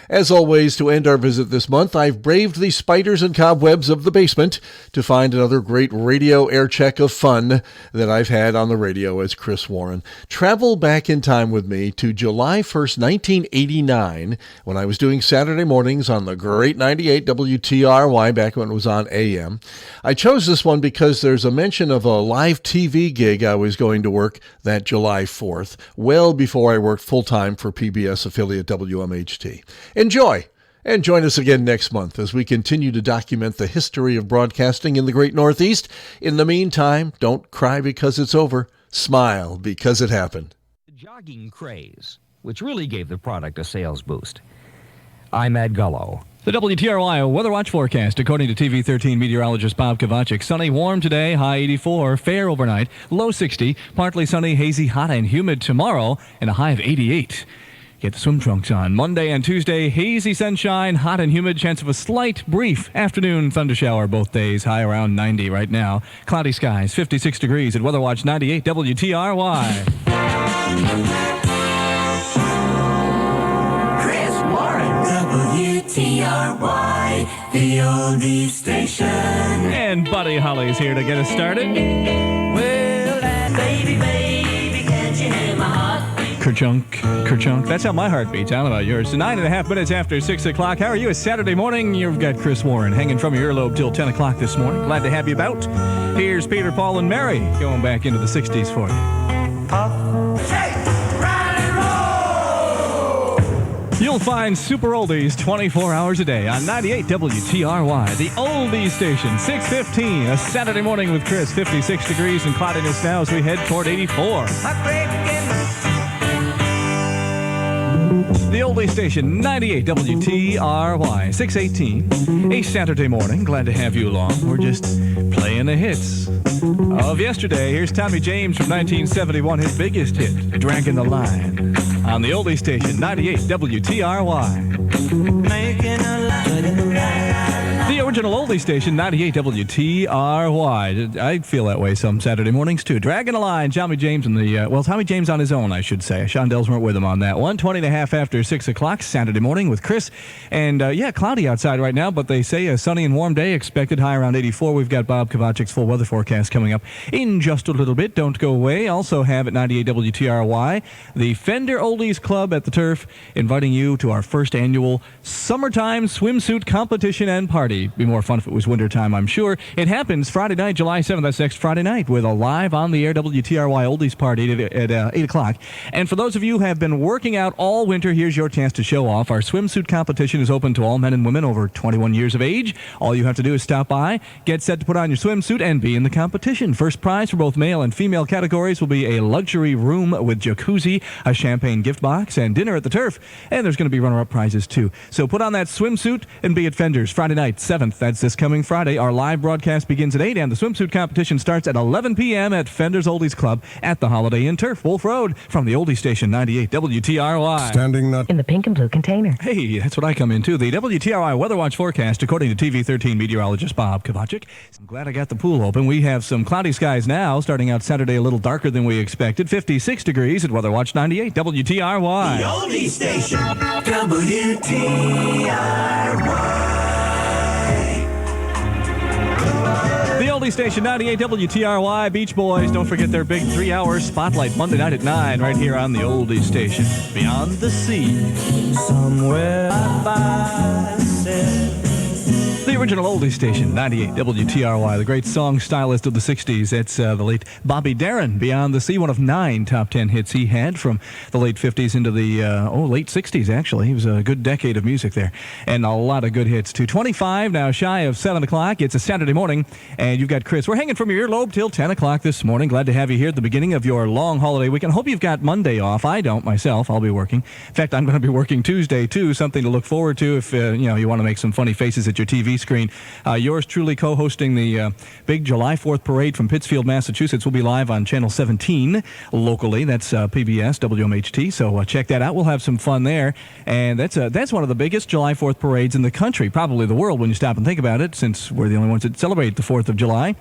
As always, to end our visit this month, I've braved the spiders and cobwebs of the basement to find another great radio air check of fun that I've had on the radio as Chris Warren. Travel back in time with me to July 1st, 1989, when I was doing Saturday mornings on the great 98 WTRY back when it was on AM. I chose this one because there's a mention of a live TV gig I was going to work that July 4th, well before I worked full-time for PBS affiliate WMHT. Enjoy, and join us again next month as we continue to document the history of broadcasting in the Great Northeast. In the meantime, don't cry because it's over. Smile because it happened. The jogging craze, which really gave the product a sales boost. I'm Ed Gullo. The WTRY Weather Watch forecast, according to TV 13 meteorologist Bob Kovacic. Sunny, warm today, high 84, fair overnight, low 60, partly sunny, hazy, hot, and humid tomorrow, and a high of 88. Get the swim trunks on. Monday and Tuesday, hazy sunshine, hot and humid, chance of a slight, brief afternoon thundershower both days, high around 90 right now. Cloudy skies, 56 degrees at Weather Watch 98 WTRY. Chris Warren, WTRY, the oldie station. And Buddy Holly's here to get us started. Well, baby, can't you hear my heart? Kerchunk, kerchunk. That's how my heart beats. I don't know about yours. 9.5 minutes after 6 o'clock. How are you? It's Saturday morning. You've got Chris Warren hanging from your earlobe till 10 o'clock this morning. Glad to have you about. Here's Peter, Paul, and Mary going back into the 60s for you. You'll find super oldies 24 hours a day on 98 WTRY, the oldies station, 6:15, a Saturday morning with Chris, 56 degrees and cloudiness now as we head toward 84. The oldies station, 98 WTRY, 6:18, a Saturday morning. Glad to have you along. We're just playing the hits of yesterday. Here's Tommy James from 1971, his biggest hit, Dragging the Line, on the oldies station, 98 WTRY. The original oldie station, 98 WTRY. I feel that way some Saturday mornings, too. Dragging a Line, Tommy James and the, Tommy James on his own, I should say. Shondells weren't with him on that one. 20.5 after 6 o'clock, Saturday morning with Chris. And, cloudy outside right now, but they say a sunny and warm day expected, high around 84. We've got Bob Kovacic's full weather forecast coming up in just a little bit. Don't go away. Also have at 98 WTRY, the Fender Oldies Club at the Turf, inviting you to our first annual summertime swimsuit competition and party. Be more fun if it was wintertime, I'm sure. It happens Friday night, July 7th. That's next Friday night with a live on-the-air WTRY Oldies party at 8 o'clock. And for those of you who have been working out all winter, here's your chance to show off. Our swimsuit competition is open to all men and women over 21 years of age. All you have to do is stop by, get set to put on your swimsuit, and be in the competition. First prize for both male and female categories will be a luxury room with jacuzzi, a champagne gift box, and dinner at the Turf. And there's going to be runner-up prizes, too. So put on that swimsuit and be at Fender's Friday night, 7th. That's this coming Friday. Our live broadcast begins at 8, and the swimsuit competition starts at 11 p.m. at Fender's Oldies Club at the Holiday Inn Turf, Wolf Road, from the Oldie Station, 98 WTRY. Standing nut in the pink and blue container. Hey, that's what I come into. The WTRY Weather Watch forecast, according to TV 13 meteorologist Bob Kovacic. I'm glad I got the pool open. We have some cloudy skies now, starting out Saturday a little darker than we expected. 56 degrees at Weather Watch 98 WTRY. The Oldie Station, WTRY. The Oldie Station, 98 WTRY. Beach Boys, don't forget their big 3-hour spotlight Monday night at 9 right here on the Oldie Station. Beyond the Sea. Somewhere by myself. The The original oldie station, 98 WTRY, the great song stylist of the 60s. That's the late Bobby Darin, Beyond the Sea, one of 9 top 10 hits he had from the late 50s into the late 60s, actually. He was a good decade of music there, and a lot of good hits, too. 25, now shy of 7 o'clock. It's a Saturday morning, and you've got Chris. We're hanging from your earlobe till 10 o'clock this morning. Glad to have you here at the beginning of your long holiday weekend. Hope you've got Monday off. I don't myself. I'll be working. In fact, I'm going to be working Tuesday, too. Something to look forward to if you want to make some funny faces at your TV screen. Yours truly co-hosting the big July 4th parade from Pittsfield, Massachusetts. Will be live on Channel 17 locally. That's PBS, WMHT. So check that out. We'll have some fun there. And that's one of the biggest July 4th parades in the country, probably the world when you stop and think about it, since we're the only ones that celebrate the 4th of July.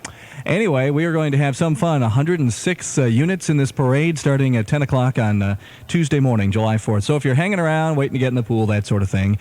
Anyway, we are going to have some fun. 106 units in this parade starting at 10 o'clock on Tuesday morning, July 4th. So if you're hanging around, waiting to get in the pool, that sort of thing,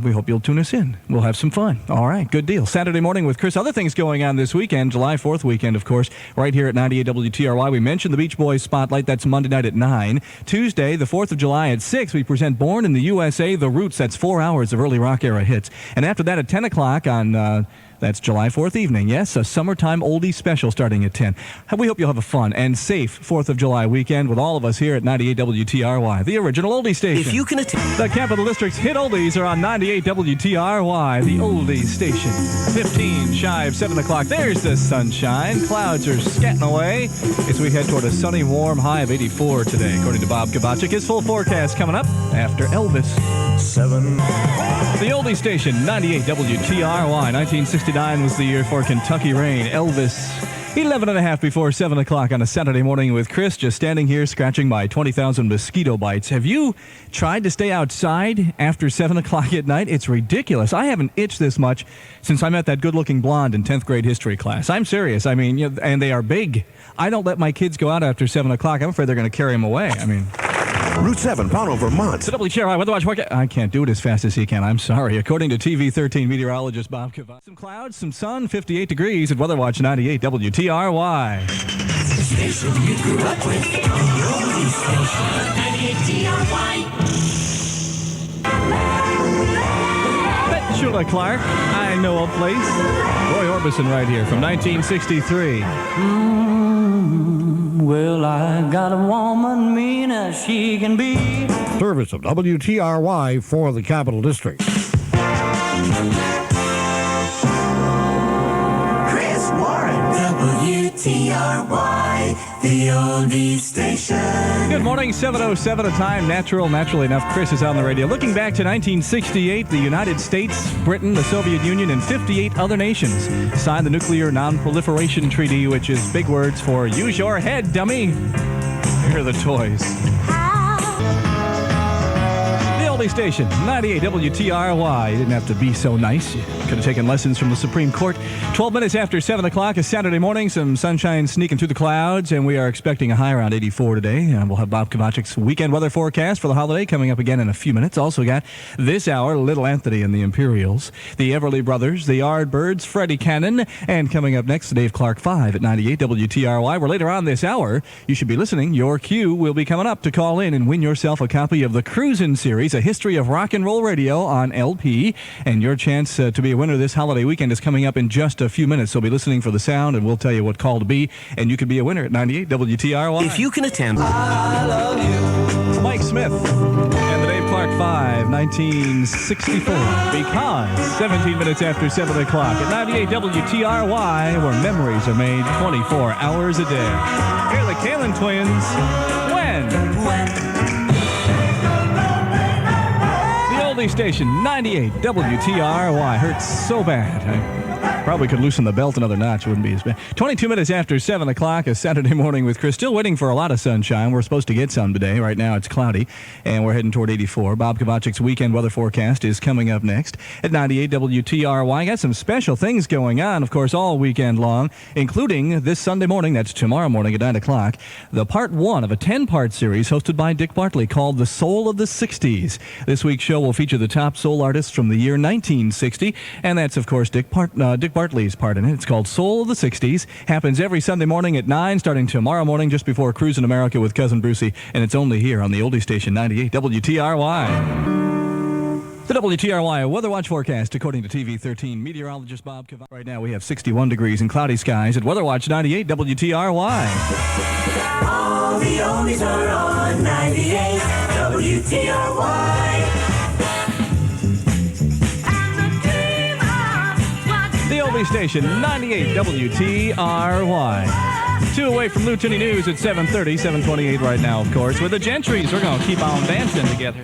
we hope you'll tune us in. We'll have some fun. All right, good deal. Saturday morning with Chris. Other things going on this weekend, July 4th weekend, of course, right here at 98 WTRY. We mentioned the Beach Boys Spotlight. That's Monday night at 9. Tuesday, the 4th of July at 6, we present Born in the USA, The Roots. That's 4 hours of early rock era hits. And after that at 10 o'clock on... that's July 4th evening. Yes, a summertime oldie special starting at 10. We hope you'll have a fun and safe 4th of July weekend with all of us here at 98 WTRY, the original oldie station. If you can attend... The Capital District's hit oldies are on 98 WTRY, the oldie station. 15 shy of 7 o'clock. There's the sunshine. Clouds are scatting away as we head toward a sunny, warm high of 84 today, according to Bob Kovacik. His full forecast coming up after Elvis. 7. The oldie station, 98 WTRY. 1969 was the year for Kentucky Rain. Elvis, 11 and a half before 7 o'clock on a Saturday morning with Chris, just standing here scratching my 20,000 mosquito bites. Have you tried to stay outside after 7 o'clock at night? It's ridiculous. I haven't itched this much since I met that good-looking blonde in 10th grade history class. I'm serious. I mean, and they are big. I don't let my kids go out after 7 o'clock. I'm afraid they're going to carry them away. I mean... Route 7, Pownell, Vermont. So WTRY Weather Watch forecast. I can't do it as fast as he can. I'm sorry. According to TV 13 meteorologist Bob Kovacik. Some clouds, some sun, 58 degrees at Weather Watch 98 WTRY. Station you grew up with. The oldie station. 98 Petula Clark, I Know a Place. Roy Orbison right here from 1963. Well, I got a woman mean as she can be. Service of WTRY for the Capital District. Chris Warren. WTRY, the oldie station. Good morning, 7:07 a time. Naturally enough, Chris is on the radio. Looking back to 1968, the United States, Britain, the Soviet Union, and 58 other nations signed the Nuclear Non-Proliferation Treaty, which is big words for use your head, dummy. Here are the toys. Station, 98 WTRY. You didn't have to be so nice. You could have taken lessons from the Supreme Court. 12 minutes after 7 o'clock, a Saturday morning, some sunshine sneaking through the clouds, and we are expecting a high around 84 today. And we'll have Bob Kovacik's weekend weather forecast for the holiday coming up again in a few minutes. Also got this hour, Little Anthony and the Imperials, the Everly Brothers, the Yardbirds, Freddie Cannon, and coming up next, Dave Clark 5 at 98 WTRY, where later on this hour, you should be listening. Your cue will be coming up to call in and win yourself a copy of the Cruisin' Series, a history of rock and roll radio on LP, and your chance to be a winner this holiday weekend is coming up in just a few minutes. So be listening for the sound, and we'll tell you what call to be, and you could be a winner at 98 WTRY. If you can attend... I love you. Mike Smith and the Dave Clark 5, 1964, because 17 minutes after 7 o'clock at 98 WTRY, where memories are made 24 hours a day. Here are the Kalin Twins. When? Station 98 WTRY. Hurts so bad. I probably could loosen the belt another notch. Wouldn't be as bad. 22 minutes after 7 o'clock, a Saturday morning with Chris. Still waiting for a lot of sunshine. We're supposed to get some today. Right now it's cloudy, and we're heading toward 84. Bob Kovacik's weekend weather forecast is coming up next at 98 WTRY. Got some special things going on, of course, all weekend long, including this Sunday morning, that's tomorrow morning at 9 o'clock, the part 1 of a 10-part series hosted by Dick Bartley called The Soul of the 60s. This week's show will feature the top soul artists from the year 1960, and that's, of course, Dick Bartley's part in it. It's called Soul of the 60s. Happens every Sunday morning at 9, starting tomorrow morning just before Cruisin' America with Cousin Brucey, and it's only here on the oldie station 98 WTRY. The WTRY Weather Watch forecast, according to TV 13 meteorologist Bob Cavani. Right now we have 61 degrees and cloudy skies at Weather Watch 98 WTRY. All the oldies are on 98 WTRY. The oldie station, 98 WTRY. 2 away from Lou Tinny News at 7:30, 7:28 right now, of course. With the Gentrys, we're going to keep on dancing together.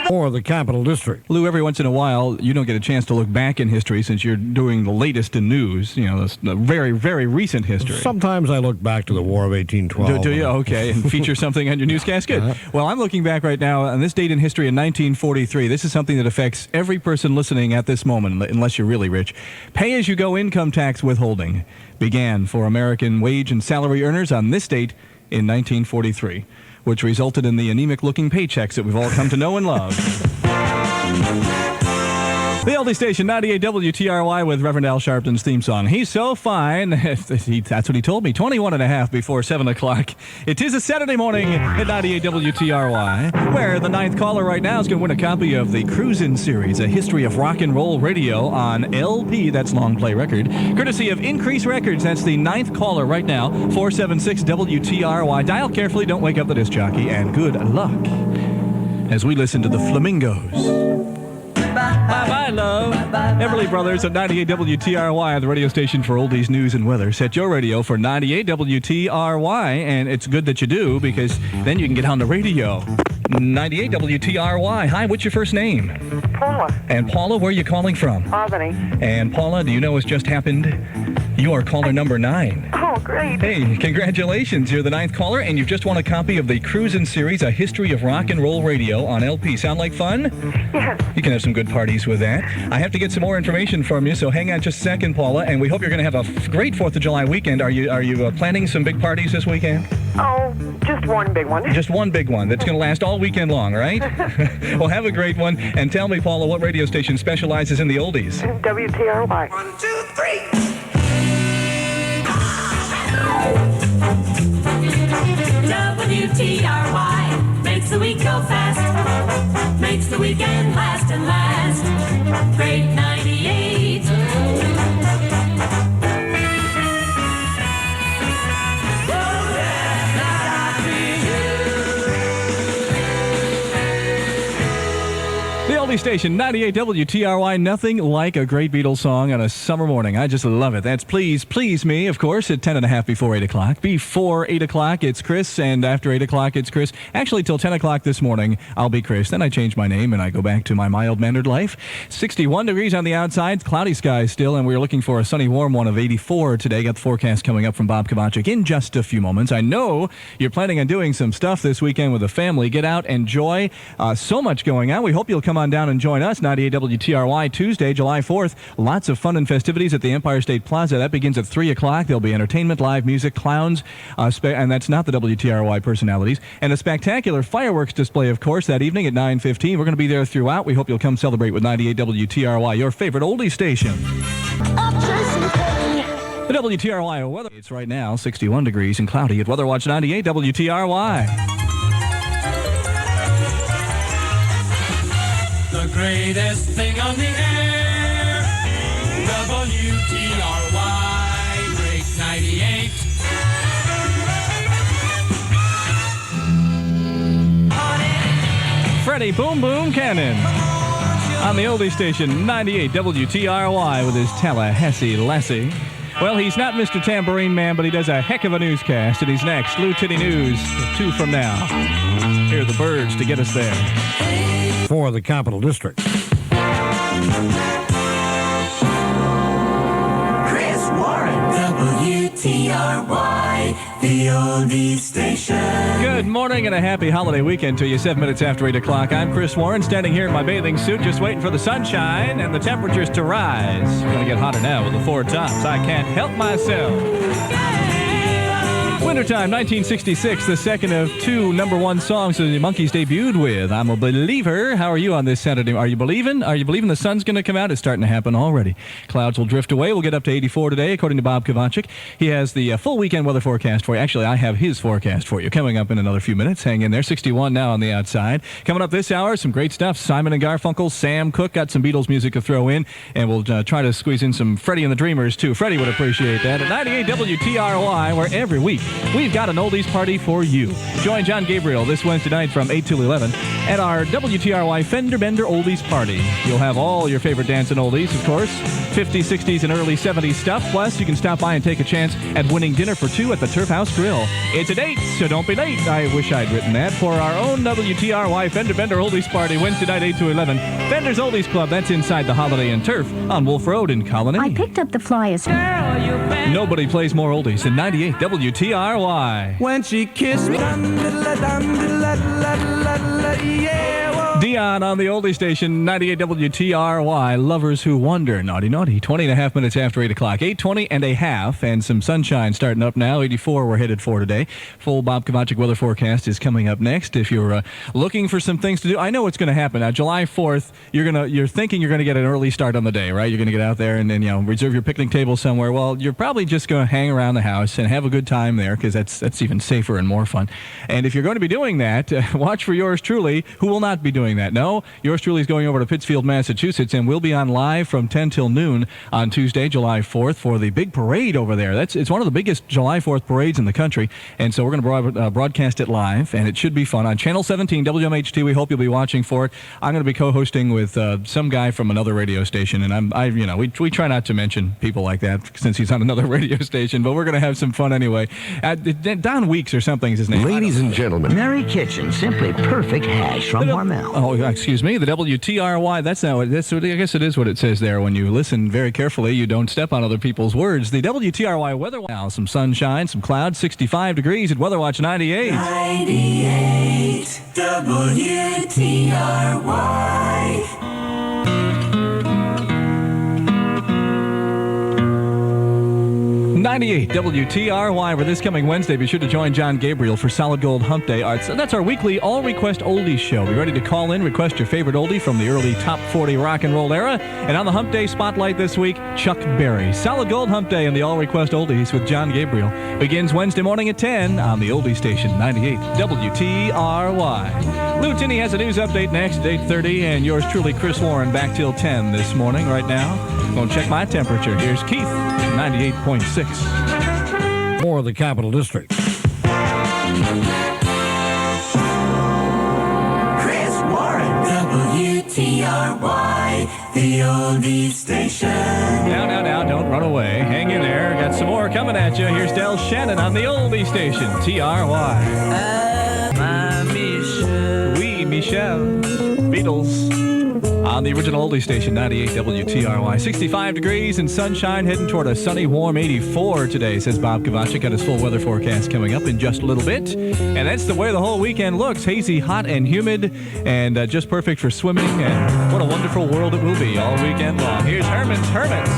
For the Capital District. Lou, every once in a while, you don't get a chance to look back in history since you're doing the latest in news, you know, the very, very recent history. Sometimes I look back to the War of 1812. Do you? Okay, and feature something on your newscast? Good. Well, I'm looking back right now on this date in history in 1943. This is something that affects every person listening at this moment, unless you're really rich. Pay-as-you-go income tax withholding began for American wage and salary earners on this date in 1943, which resulted in the anemic-looking paychecks that we've all come to know and love. The LD station, 98 WTRY, with Reverend Al Sharpton's theme song. He's so fine. That's what he told me. 21 and a half before 7 o'clock. It is a Saturday morning at 98 WTRY, where the ninth caller right now is going to win a copy of the Cruisin' series, A History of Rock and Roll Radio on LP, that's long play record, courtesy of Increase Records. That's the ninth caller right now, 476 WTRY. Dial carefully, don't wake up the disc jockey, and good luck as we listen to the Flamingos. Bye-bye, love. Everly Brothers at 98 WTRY, the radio station for oldies, news, and weather. Set your radio for 98 WTRY, and it's good that you do, because then you can get on the radio. 98 WTRY. Hi, what's your first name? Paula. And Paula, where are you calling from? Albany. And Paula, do you know what's just happened? You are caller number 9. Oh, great. Hey, congratulations. You're the ninth caller, and you've just won a copy of the Cruisin' series, A History of Rock and Roll Radio on LP. Sound like fun? Yes. You can have some good parties with that. I have to get some more information from you, so hang on just a second, Paula, and we hope you're going to have a great 4th of July weekend. Are you planning some big parties this weekend? Oh, just one big one. Just one big one that's going to last all weekend long, right? Well, have a great one, and tell me, Paula, what radio station specializes in the oldies? WTRY. 1, 2, 3. WTRY makes the week go fast, makes the weekend last and last. Great 98. The oldie station, 98 WTRY, nothing like a great Beatles song on a summer morning. I just love it. That's Please, Please Me, of course, at 10 and a half before 8 o'clock. Before 8 o'clock, it's Chris, and after 8 o'clock, it's Chris. Actually, till 10 o'clock this morning, I'll be Chris. Then I change my name, and I go back to my mild-mannered life. 61 degrees on the outside, cloudy skies still, and we're looking for a sunny, warm one of 84 today. Got the forecast coming up from Bob Kovacic in just a few moments. I know you're planning on doing some stuff this weekend with the family. Get out, enjoy. So much going on. We hope you'll come on down and join us. 98 WTRY, Tuesday, July 4th. Lots of fun and festivities at the Empire State Plaza. That begins at 3 o'clock. There'll be entertainment, live music, clowns, and that's not the WTRY personalities. And a spectacular fireworks display, of course, that evening at 9:15. We're going to be there throughout. We hope you'll come celebrate with 98 WTRY, your favorite oldie station. The WTRY weather. It's right now 61 degrees and cloudy at Weather Watch 98 WTRY. The greatest thing on the air, WTRY, Great 98. Freddie Boom Boom Cannon on the oldie station, 98 WTRY, with his Tallahassee Lassie. Well, he's not Mr. Tambourine Man, but he does a heck of a newscast, and he's next. Lou Tinny News, 2 from now. Here are the birds to get us there. For the Capital District. Chris Warren, WTRY, the oldie station. Good morning and a happy holiday weekend to you. 7 minutes after 8 o'clock. I'm Chris Warren, standing here in my bathing suit, just waiting for the sunshine and the temperatures to rise. It's going to get hotter now with the 4 tops. I can't help myself. With Wintertime, 1966, the second of two #1 songs that the Monkees debuted with. I'm a believer. How are you on this Saturday? Are you believing? Are you believing the sun's going to come out? It's starting to happen already. Clouds will drift away. We'll get up to 84 today, according to Bob Kovacic. He has the full weekend weather forecast for you. Actually, I have his forecast for you coming up in another few minutes. Hang in there. 61 now on the outside. Coming up this hour, some great stuff. Simon and Garfunkel, Sam Cooke, got some Beatles music to throw in, and we'll try to squeeze in some Freddie and the Dreamers, too. Freddie would appreciate that. At 98 WTRY, where every week we've got an oldies party for you. Join John Gabriel this Wednesday night from 8 till 11 at our WTRY Fender Bender Oldies Party. You'll have all your favorite dance and oldies, of course, 50s, 60s, and early 70s stuff. Plus, you can stop by and take a chance at winning dinner for two at the Turf House Grill. It's a date, so don't be late. I wish I'd written that for our own WTRY Fender Bender Oldies Party, Wednesday night, 8 to 11. Fender's Oldies Club, that's inside the Holiday Inn Turf on Wolf Road in Colony. I picked up the flyers. Nobody plays more oldies than 98 WTRY. When she kissed me, Dion on the oldie station, 98 WTRY, Lovers Who Wonder. Naughty, naughty. 20 and a half minutes after 8 o'clock. 8:20 and a half, and some sunshine starting up now. 84 we're headed for today. Full Bob Kovacic weather forecast is coming up next. If you're looking for some things to do, I know what's going to happen. Now, July 4th, you're thinking you're going to get an early start on the day, right? You're going to get out there and then, reserve your picnic table somewhere. Well, you're probably just going to hang around the house and have a good time there, because that's even safer and more fun. And if you're going to be doing that, watch for yours truly, who will not be doing that. No, yours truly is going over to Pittsfield, Massachusetts, and we'll be on live from 10 till noon on Tuesday, July 4th, for the big parade over there. It's one of the biggest July 4th parades in the country, and so we're going to broadcast it live, and it should be fun on Channel 17 WMHT. We hope you'll be watching for it. I'm going to be co-hosting with some guy from another radio station, and we try not to mention people like that since he's on another radio station, but we're going to have some fun anyway. Don Weeks or something is his name. Ladies and gentlemen, Mary Kitchen, simply perfect hash from Hormel. Oh, excuse me, the WTRY, that's what I guess it is what it says there. When you listen very carefully, you don't step on other people's words. The WTRY weather, now some sunshine, some clouds, 65 degrees at Weather Watch 98. 98 WTRY. 98 WTRY, where this coming Wednesday, be sure to join John Gabriel for Solid Gold Hump Day. That's our weekly all-request oldies show. Be ready to call in, request your favorite oldie from the early top 40 rock and roll era. And on the Hump Day spotlight this week, Chuck Berry. Solid Gold Hump Day and the all-request oldies with John Gabriel begins Wednesday morning at 10 on the oldie station, 98 WTRY. Lou Tinney has a news update next at 8:30, and yours truly, Chris Warren, back till 10 this morning right now. Going to check my temperature. Here's Keith, 98.6. For the Capital District. Chris Warren, WTRY, the oldie station. Now, don't run away. Hang in there. Got some more coming at you. Here's Del Shannon on the oldie station, TRY. Oui, Michelle. Beatles. On the original oldie station, 98 WTRY. 65 degrees and sunshine, heading toward a sunny, warm 84 today, says Bob Kovacic. Got his full weather forecast coming up in just a little bit. And that's the way the whole weekend looks. Hazy, hot, and humid, and just perfect for swimming. And what a wonderful world it will be all weekend long. Here's Herman's Hermits.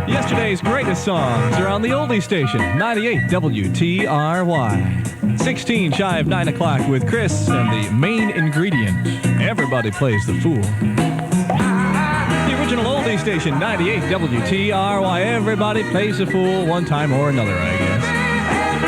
Yesterday's greatest songs are on the oldie station, 98 WTRY. 16 shy of 9 o'clock with Chris and the main ingredient. Everybody plays the fool. The original oldie station, 98 WTRY. Everybody plays the fool one time or another, I guess.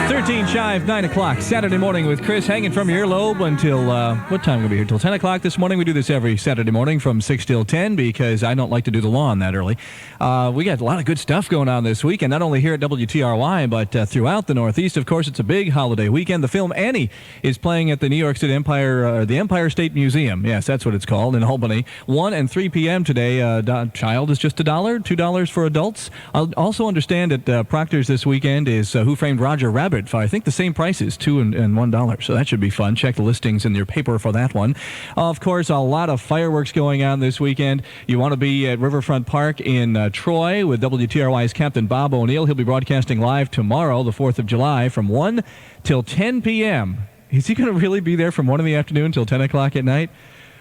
13 shy of 9 o'clock, Saturday morning with Chris, hanging from your earlobe until, what time will we be here? Till 10 o'clock this morning. We do this every Saturday morning from 6 till 10 because I don't like to do the lawn that early. We got a lot of good stuff going on this week, and not only here at WTRY, but throughout the Northeast. Of course, it's a big holiday weekend. The film Annie is playing at the New York City the Empire State Museum. Yes, that's what it's called, in Albany. 1 and 3 p.m. today. Child is just $1, $2 for adults. I'll also understand that Proctor's this weekend is Who Framed Roger Rabbit for, I think, the same prices, $2 and $1. So that should be fun. Check the listings in your paper for that one. Of course, a lot of fireworks going on this weekend. You want to be at Riverfront Park in Troy with WTRY's Captain Bob O'Neill. He'll be broadcasting live tomorrow, the 4th of July, from 1 till 10 p.m. Is he going to really be there from 1 in the afternoon till 10 o'clock at night?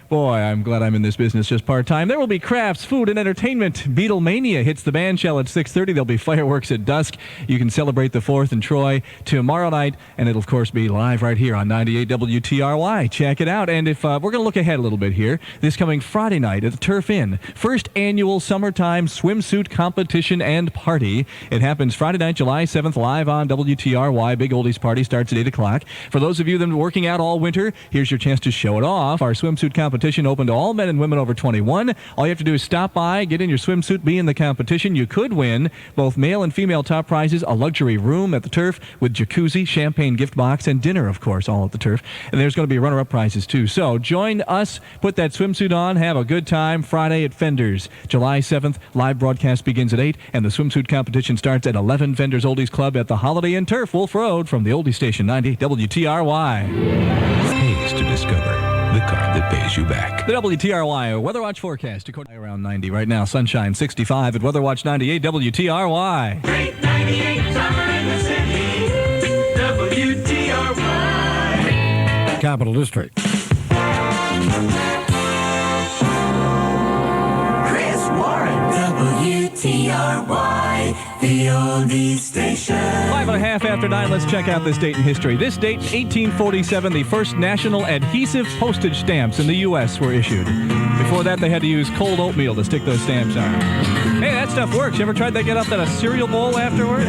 Boy, I'm glad I'm in this business just part-time. There will be crafts, food, and entertainment. Beatlemania hits the bandshell at 6:30. There'll be fireworks at dusk. You can celebrate the 4th in Troy tomorrow night, and it'll, of course, be live right here on 98 WTRY. Check it out. And if we're going to look ahead a little bit here, this coming Friday night at the Turf Inn, first annual summertime swimsuit competition and party. It happens Friday night, July 7th, live on WTRY. Big Oldies Party starts at 8 o'clock. For those of you that have been working out all winter, here's your chance to show it off. Our swimsuit competition open to all men and women over 21. All you have to do is stop by, get in your swimsuit, be in the competition. You could win both male and female top prizes, a luxury room at the Turf with jacuzzi, champagne gift box, and dinner, of course, all at the Turf. And there's going to be runner-up prizes, too. So join us, put that swimsuit on, have a good time. Friday at Fenders, July 7th. Live broadcast begins at 8, and the swimsuit competition starts at 11. Fenders Oldies Club at the Holiday Inn Turf, Wolf Road, from the Oldie Station, 98 WTRY. Pays to discover the card that pays you back. The WTRY Weather Watch forecast, according to around 90 right now. Sunshine 65 at Weather Watch 98 WTRY. Great 98 summer in the city. WTRY. Capital District. Chris Warren. WTRY. The Oldie Station. 5.5 after 9. Let's check out this date in history. This date, 1847, the first national adhesive postage stamps in the U.S. were issued. Before that, they had to use cold oatmeal to stick those stamps on. Hey, that stuff works. You ever tried to get up at a cereal bowl afterwards?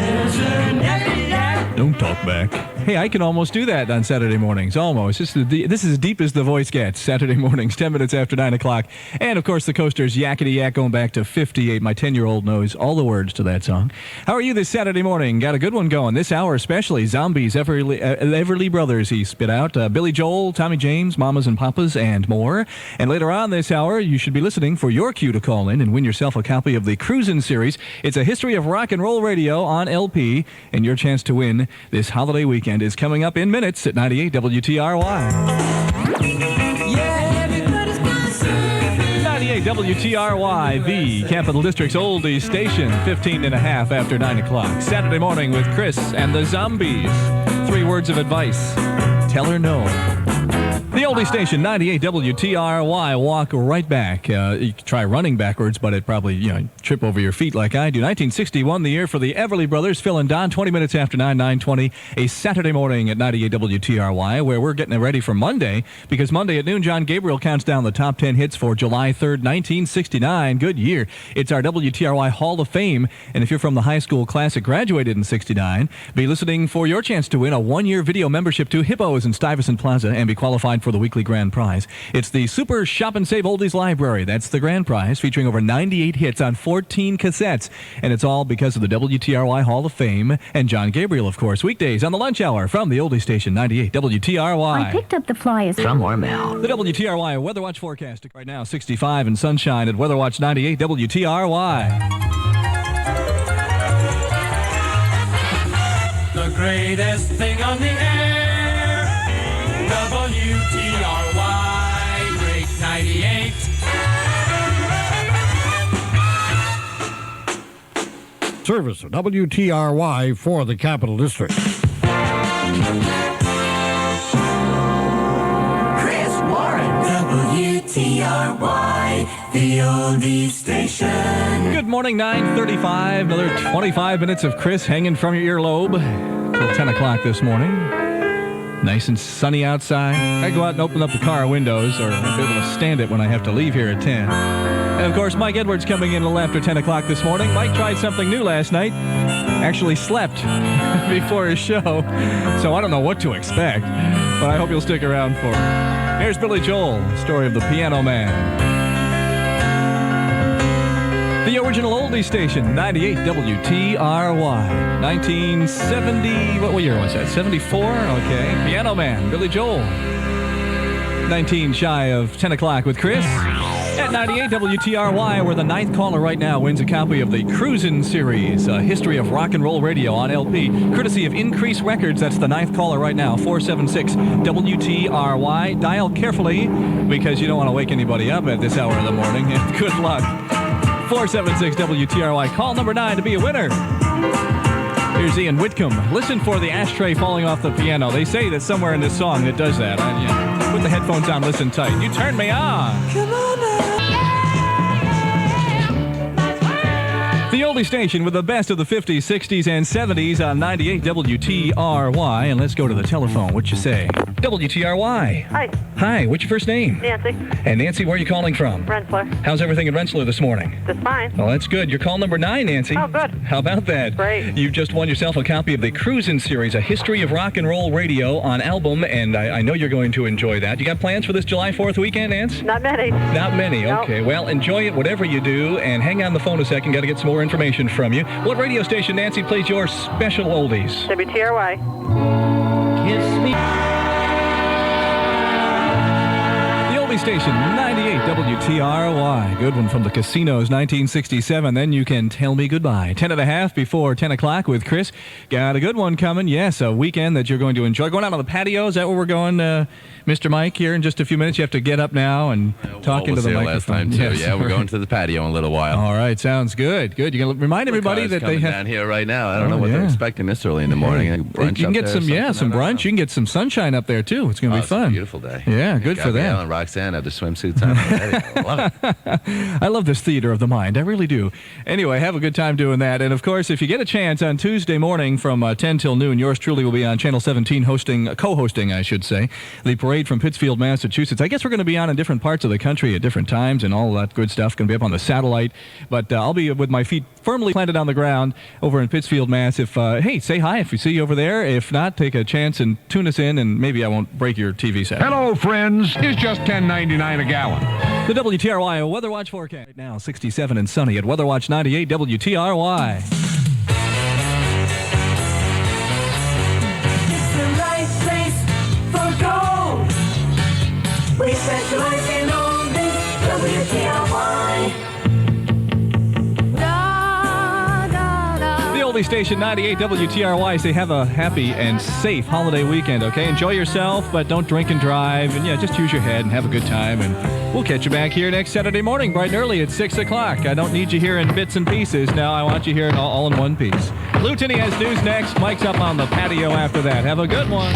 Don't talk back. Hey, I can almost do that on Saturday mornings. Almost. This is as deep as the voice gets. Saturday mornings, 10 minutes after 9 o'clock. And, of course, the Coasters, Yakety Yak, going back to 58. My 10-year-old knows all the words to that song. How are you this Saturday morning? Got a good one going. This hour especially. Zombies, Everly Brothers, he spit out. Billy Joel, Tommy James, Mamas and Papas, and more. And later on this hour, you should be listening for your cue to call in and win yourself a copy of the Cruisin' series. It's a history of rock and roll radio on LP. And your chance to win this holiday weekend is coming up in minutes at 98 WTRY. 98 WTRY, the Capital District's Oldie Station, 15 and a half after 9 o'clock. Saturday morning with Chris and the Zombies. 3 words of advice. Tell her no. The Oldie Station, 98 WTRY. Walk right back. You can try running backwards, but it probably, trip over your feet like I do. 1961, the year for the Everly Brothers. Phil and Don, 20 minutes after 9, 9:20. A Saturday morning at 98 WTRY, where we're getting ready for Monday, because Monday at noon, John Gabriel counts down the top 10 hits for July 3rd, 1969. Good year. It's our WTRY Hall of Fame, and if you're from the high school class that graduated in 69, be listening for your chance to win a 1-year video membership to Hippos in Stuyvesant Plaza and be qualified for the weekly grand prize. It's the Super Shop and Save Oldies Library. That's the grand prize, featuring over 98 hits on 14 cassettes. And it's all because of the WTRY Hall of Fame and John Gabriel, of course. Weekdays on the lunch hour from the Oldie Station, 98 WTRY. I picked up the flyers from Hormel. The WTRY Weather Watch forecast right now, 65 and sunshine at Weather Watch 98 WTRY. The greatest thing on the air. WTRY, Great 98. Service of WTRY for the Capital District. Chris Warren, WTRY, the Oldie Station. Good morning, 9:35. Another 25 minutes of Chris hanging from your earlobe till 10 o'clock this morning. Nice and sunny outside. I go out and open up the car windows, or I'll be able to stand it when I have to leave here at 10. And, of course, Mike Edwards coming in a little after 10 o'clock this morning. Mike tried something new last night. Actually slept before his show. So I don't know what to expect, but I hope you'll stick around for it. Here's Billy Joel, story of the Piano Man. The original Oldie Station, 98 WTRY. 1970, what year was that? 74? Okay. Piano Man, Billy Joel. 19 shy of 10 o'clock with Chris. At 98 WTRY, where the 9th caller right now wins a copy of the Cruisin' series, a history of rock and roll radio on LP, courtesy of Increase Records. That's the 9th caller right now, 476 WTRY. Dial carefully, because you don't want to wake anybody up at this hour of the morning. Good luck. 476 WTRY. Call number 9 to be a winner. Here's Ian Whitcomb. Listen for the ashtray falling off the piano. They say that somewhere in this song it does that. With with the headphones on, listen tight. You turn me on. Come on now. The oldie station with the best of the 50s, 60s, and 70s on 98 WTRY. And let's go to the telephone. What you say? WTRY. Hi. Hi, what's your first name? Nancy. And Nancy, where are you calling from? Rensselaer. How's everything in Rensselaer this morning? Just fine. Well, that's good. You're call number 9, Nancy. Oh, good. How about that? Great. You've just won yourself a copy of the Cruisin' Series, A History of Rock and Roll Radio on album, and I know you're going to enjoy that. You got plans for this July 4th weekend, Nance? Not many. Not many. No. Okay. Well, enjoy it, whatever you do, and hang on the phone a second. Got to get some more information from you. What radio station, Nancy, plays your special oldies? WTRY. Kiss me. Station 98 WTRY. Good one from the Casinos, 1967. Then you can tell me goodbye. 10 and a half before 10 o'clock with Chris. Got a good one coming. Yes, a weekend that you're going to enjoy. Going out on the patio. Is that where we're going, Mr. Mike? Here in just a few minutes. You have to get up now and talk into the microphone. Last time too. Yes. Yeah, we're going to the patio in a little while. All right, sounds good. Good. You can remind everybody that they have down here right now. I don't know what they're expecting this early in the morning. Brunch you can get some brunch. You can get some sunshine up there too. It's going to be fun. It's a beautiful day. Yeah, good for them. Gabrielle and Roxanne have the swimsuits on. I love it. I love this theater of the mind. I really do. Anyway, have a good time doing that. And, of course, if you get a chance on Tuesday morning from 10 till noon, yours truly will be on Channel 17 co-hosting, I should say, the parade from Pittsfield, Massachusetts. I guess we're going to be on in different parts of the country at different times and all that good stuff. Going to be up on the satellite. But I'll be with my feet firmly planted on the ground over in Pittsfield, Mass. If hey, say hi if you see you over there. If not, take a chance and tune us in, and maybe I won't break your TV set. Hello, friends. It's just $10.99 a gallon. The WTRY Weather Watch forecast. Right now, 67 and sunny at Weather Watch 98 WTRY. It's the right place for gold. We specialize in oldies, WTRY. The oldie station 98 WTRY. Say have a happy and safe holiday weekend, okay? Enjoy yourself, but don't drink and drive. And yeah, just use your head and have a good time. And we'll catch you back here next Saturday morning, bright and early at 6 o'clock. I don't need you here in bits and pieces. Now I want you here all in one piece. Lou Tinney has news next. Mike's up on the patio after that. Have a good one.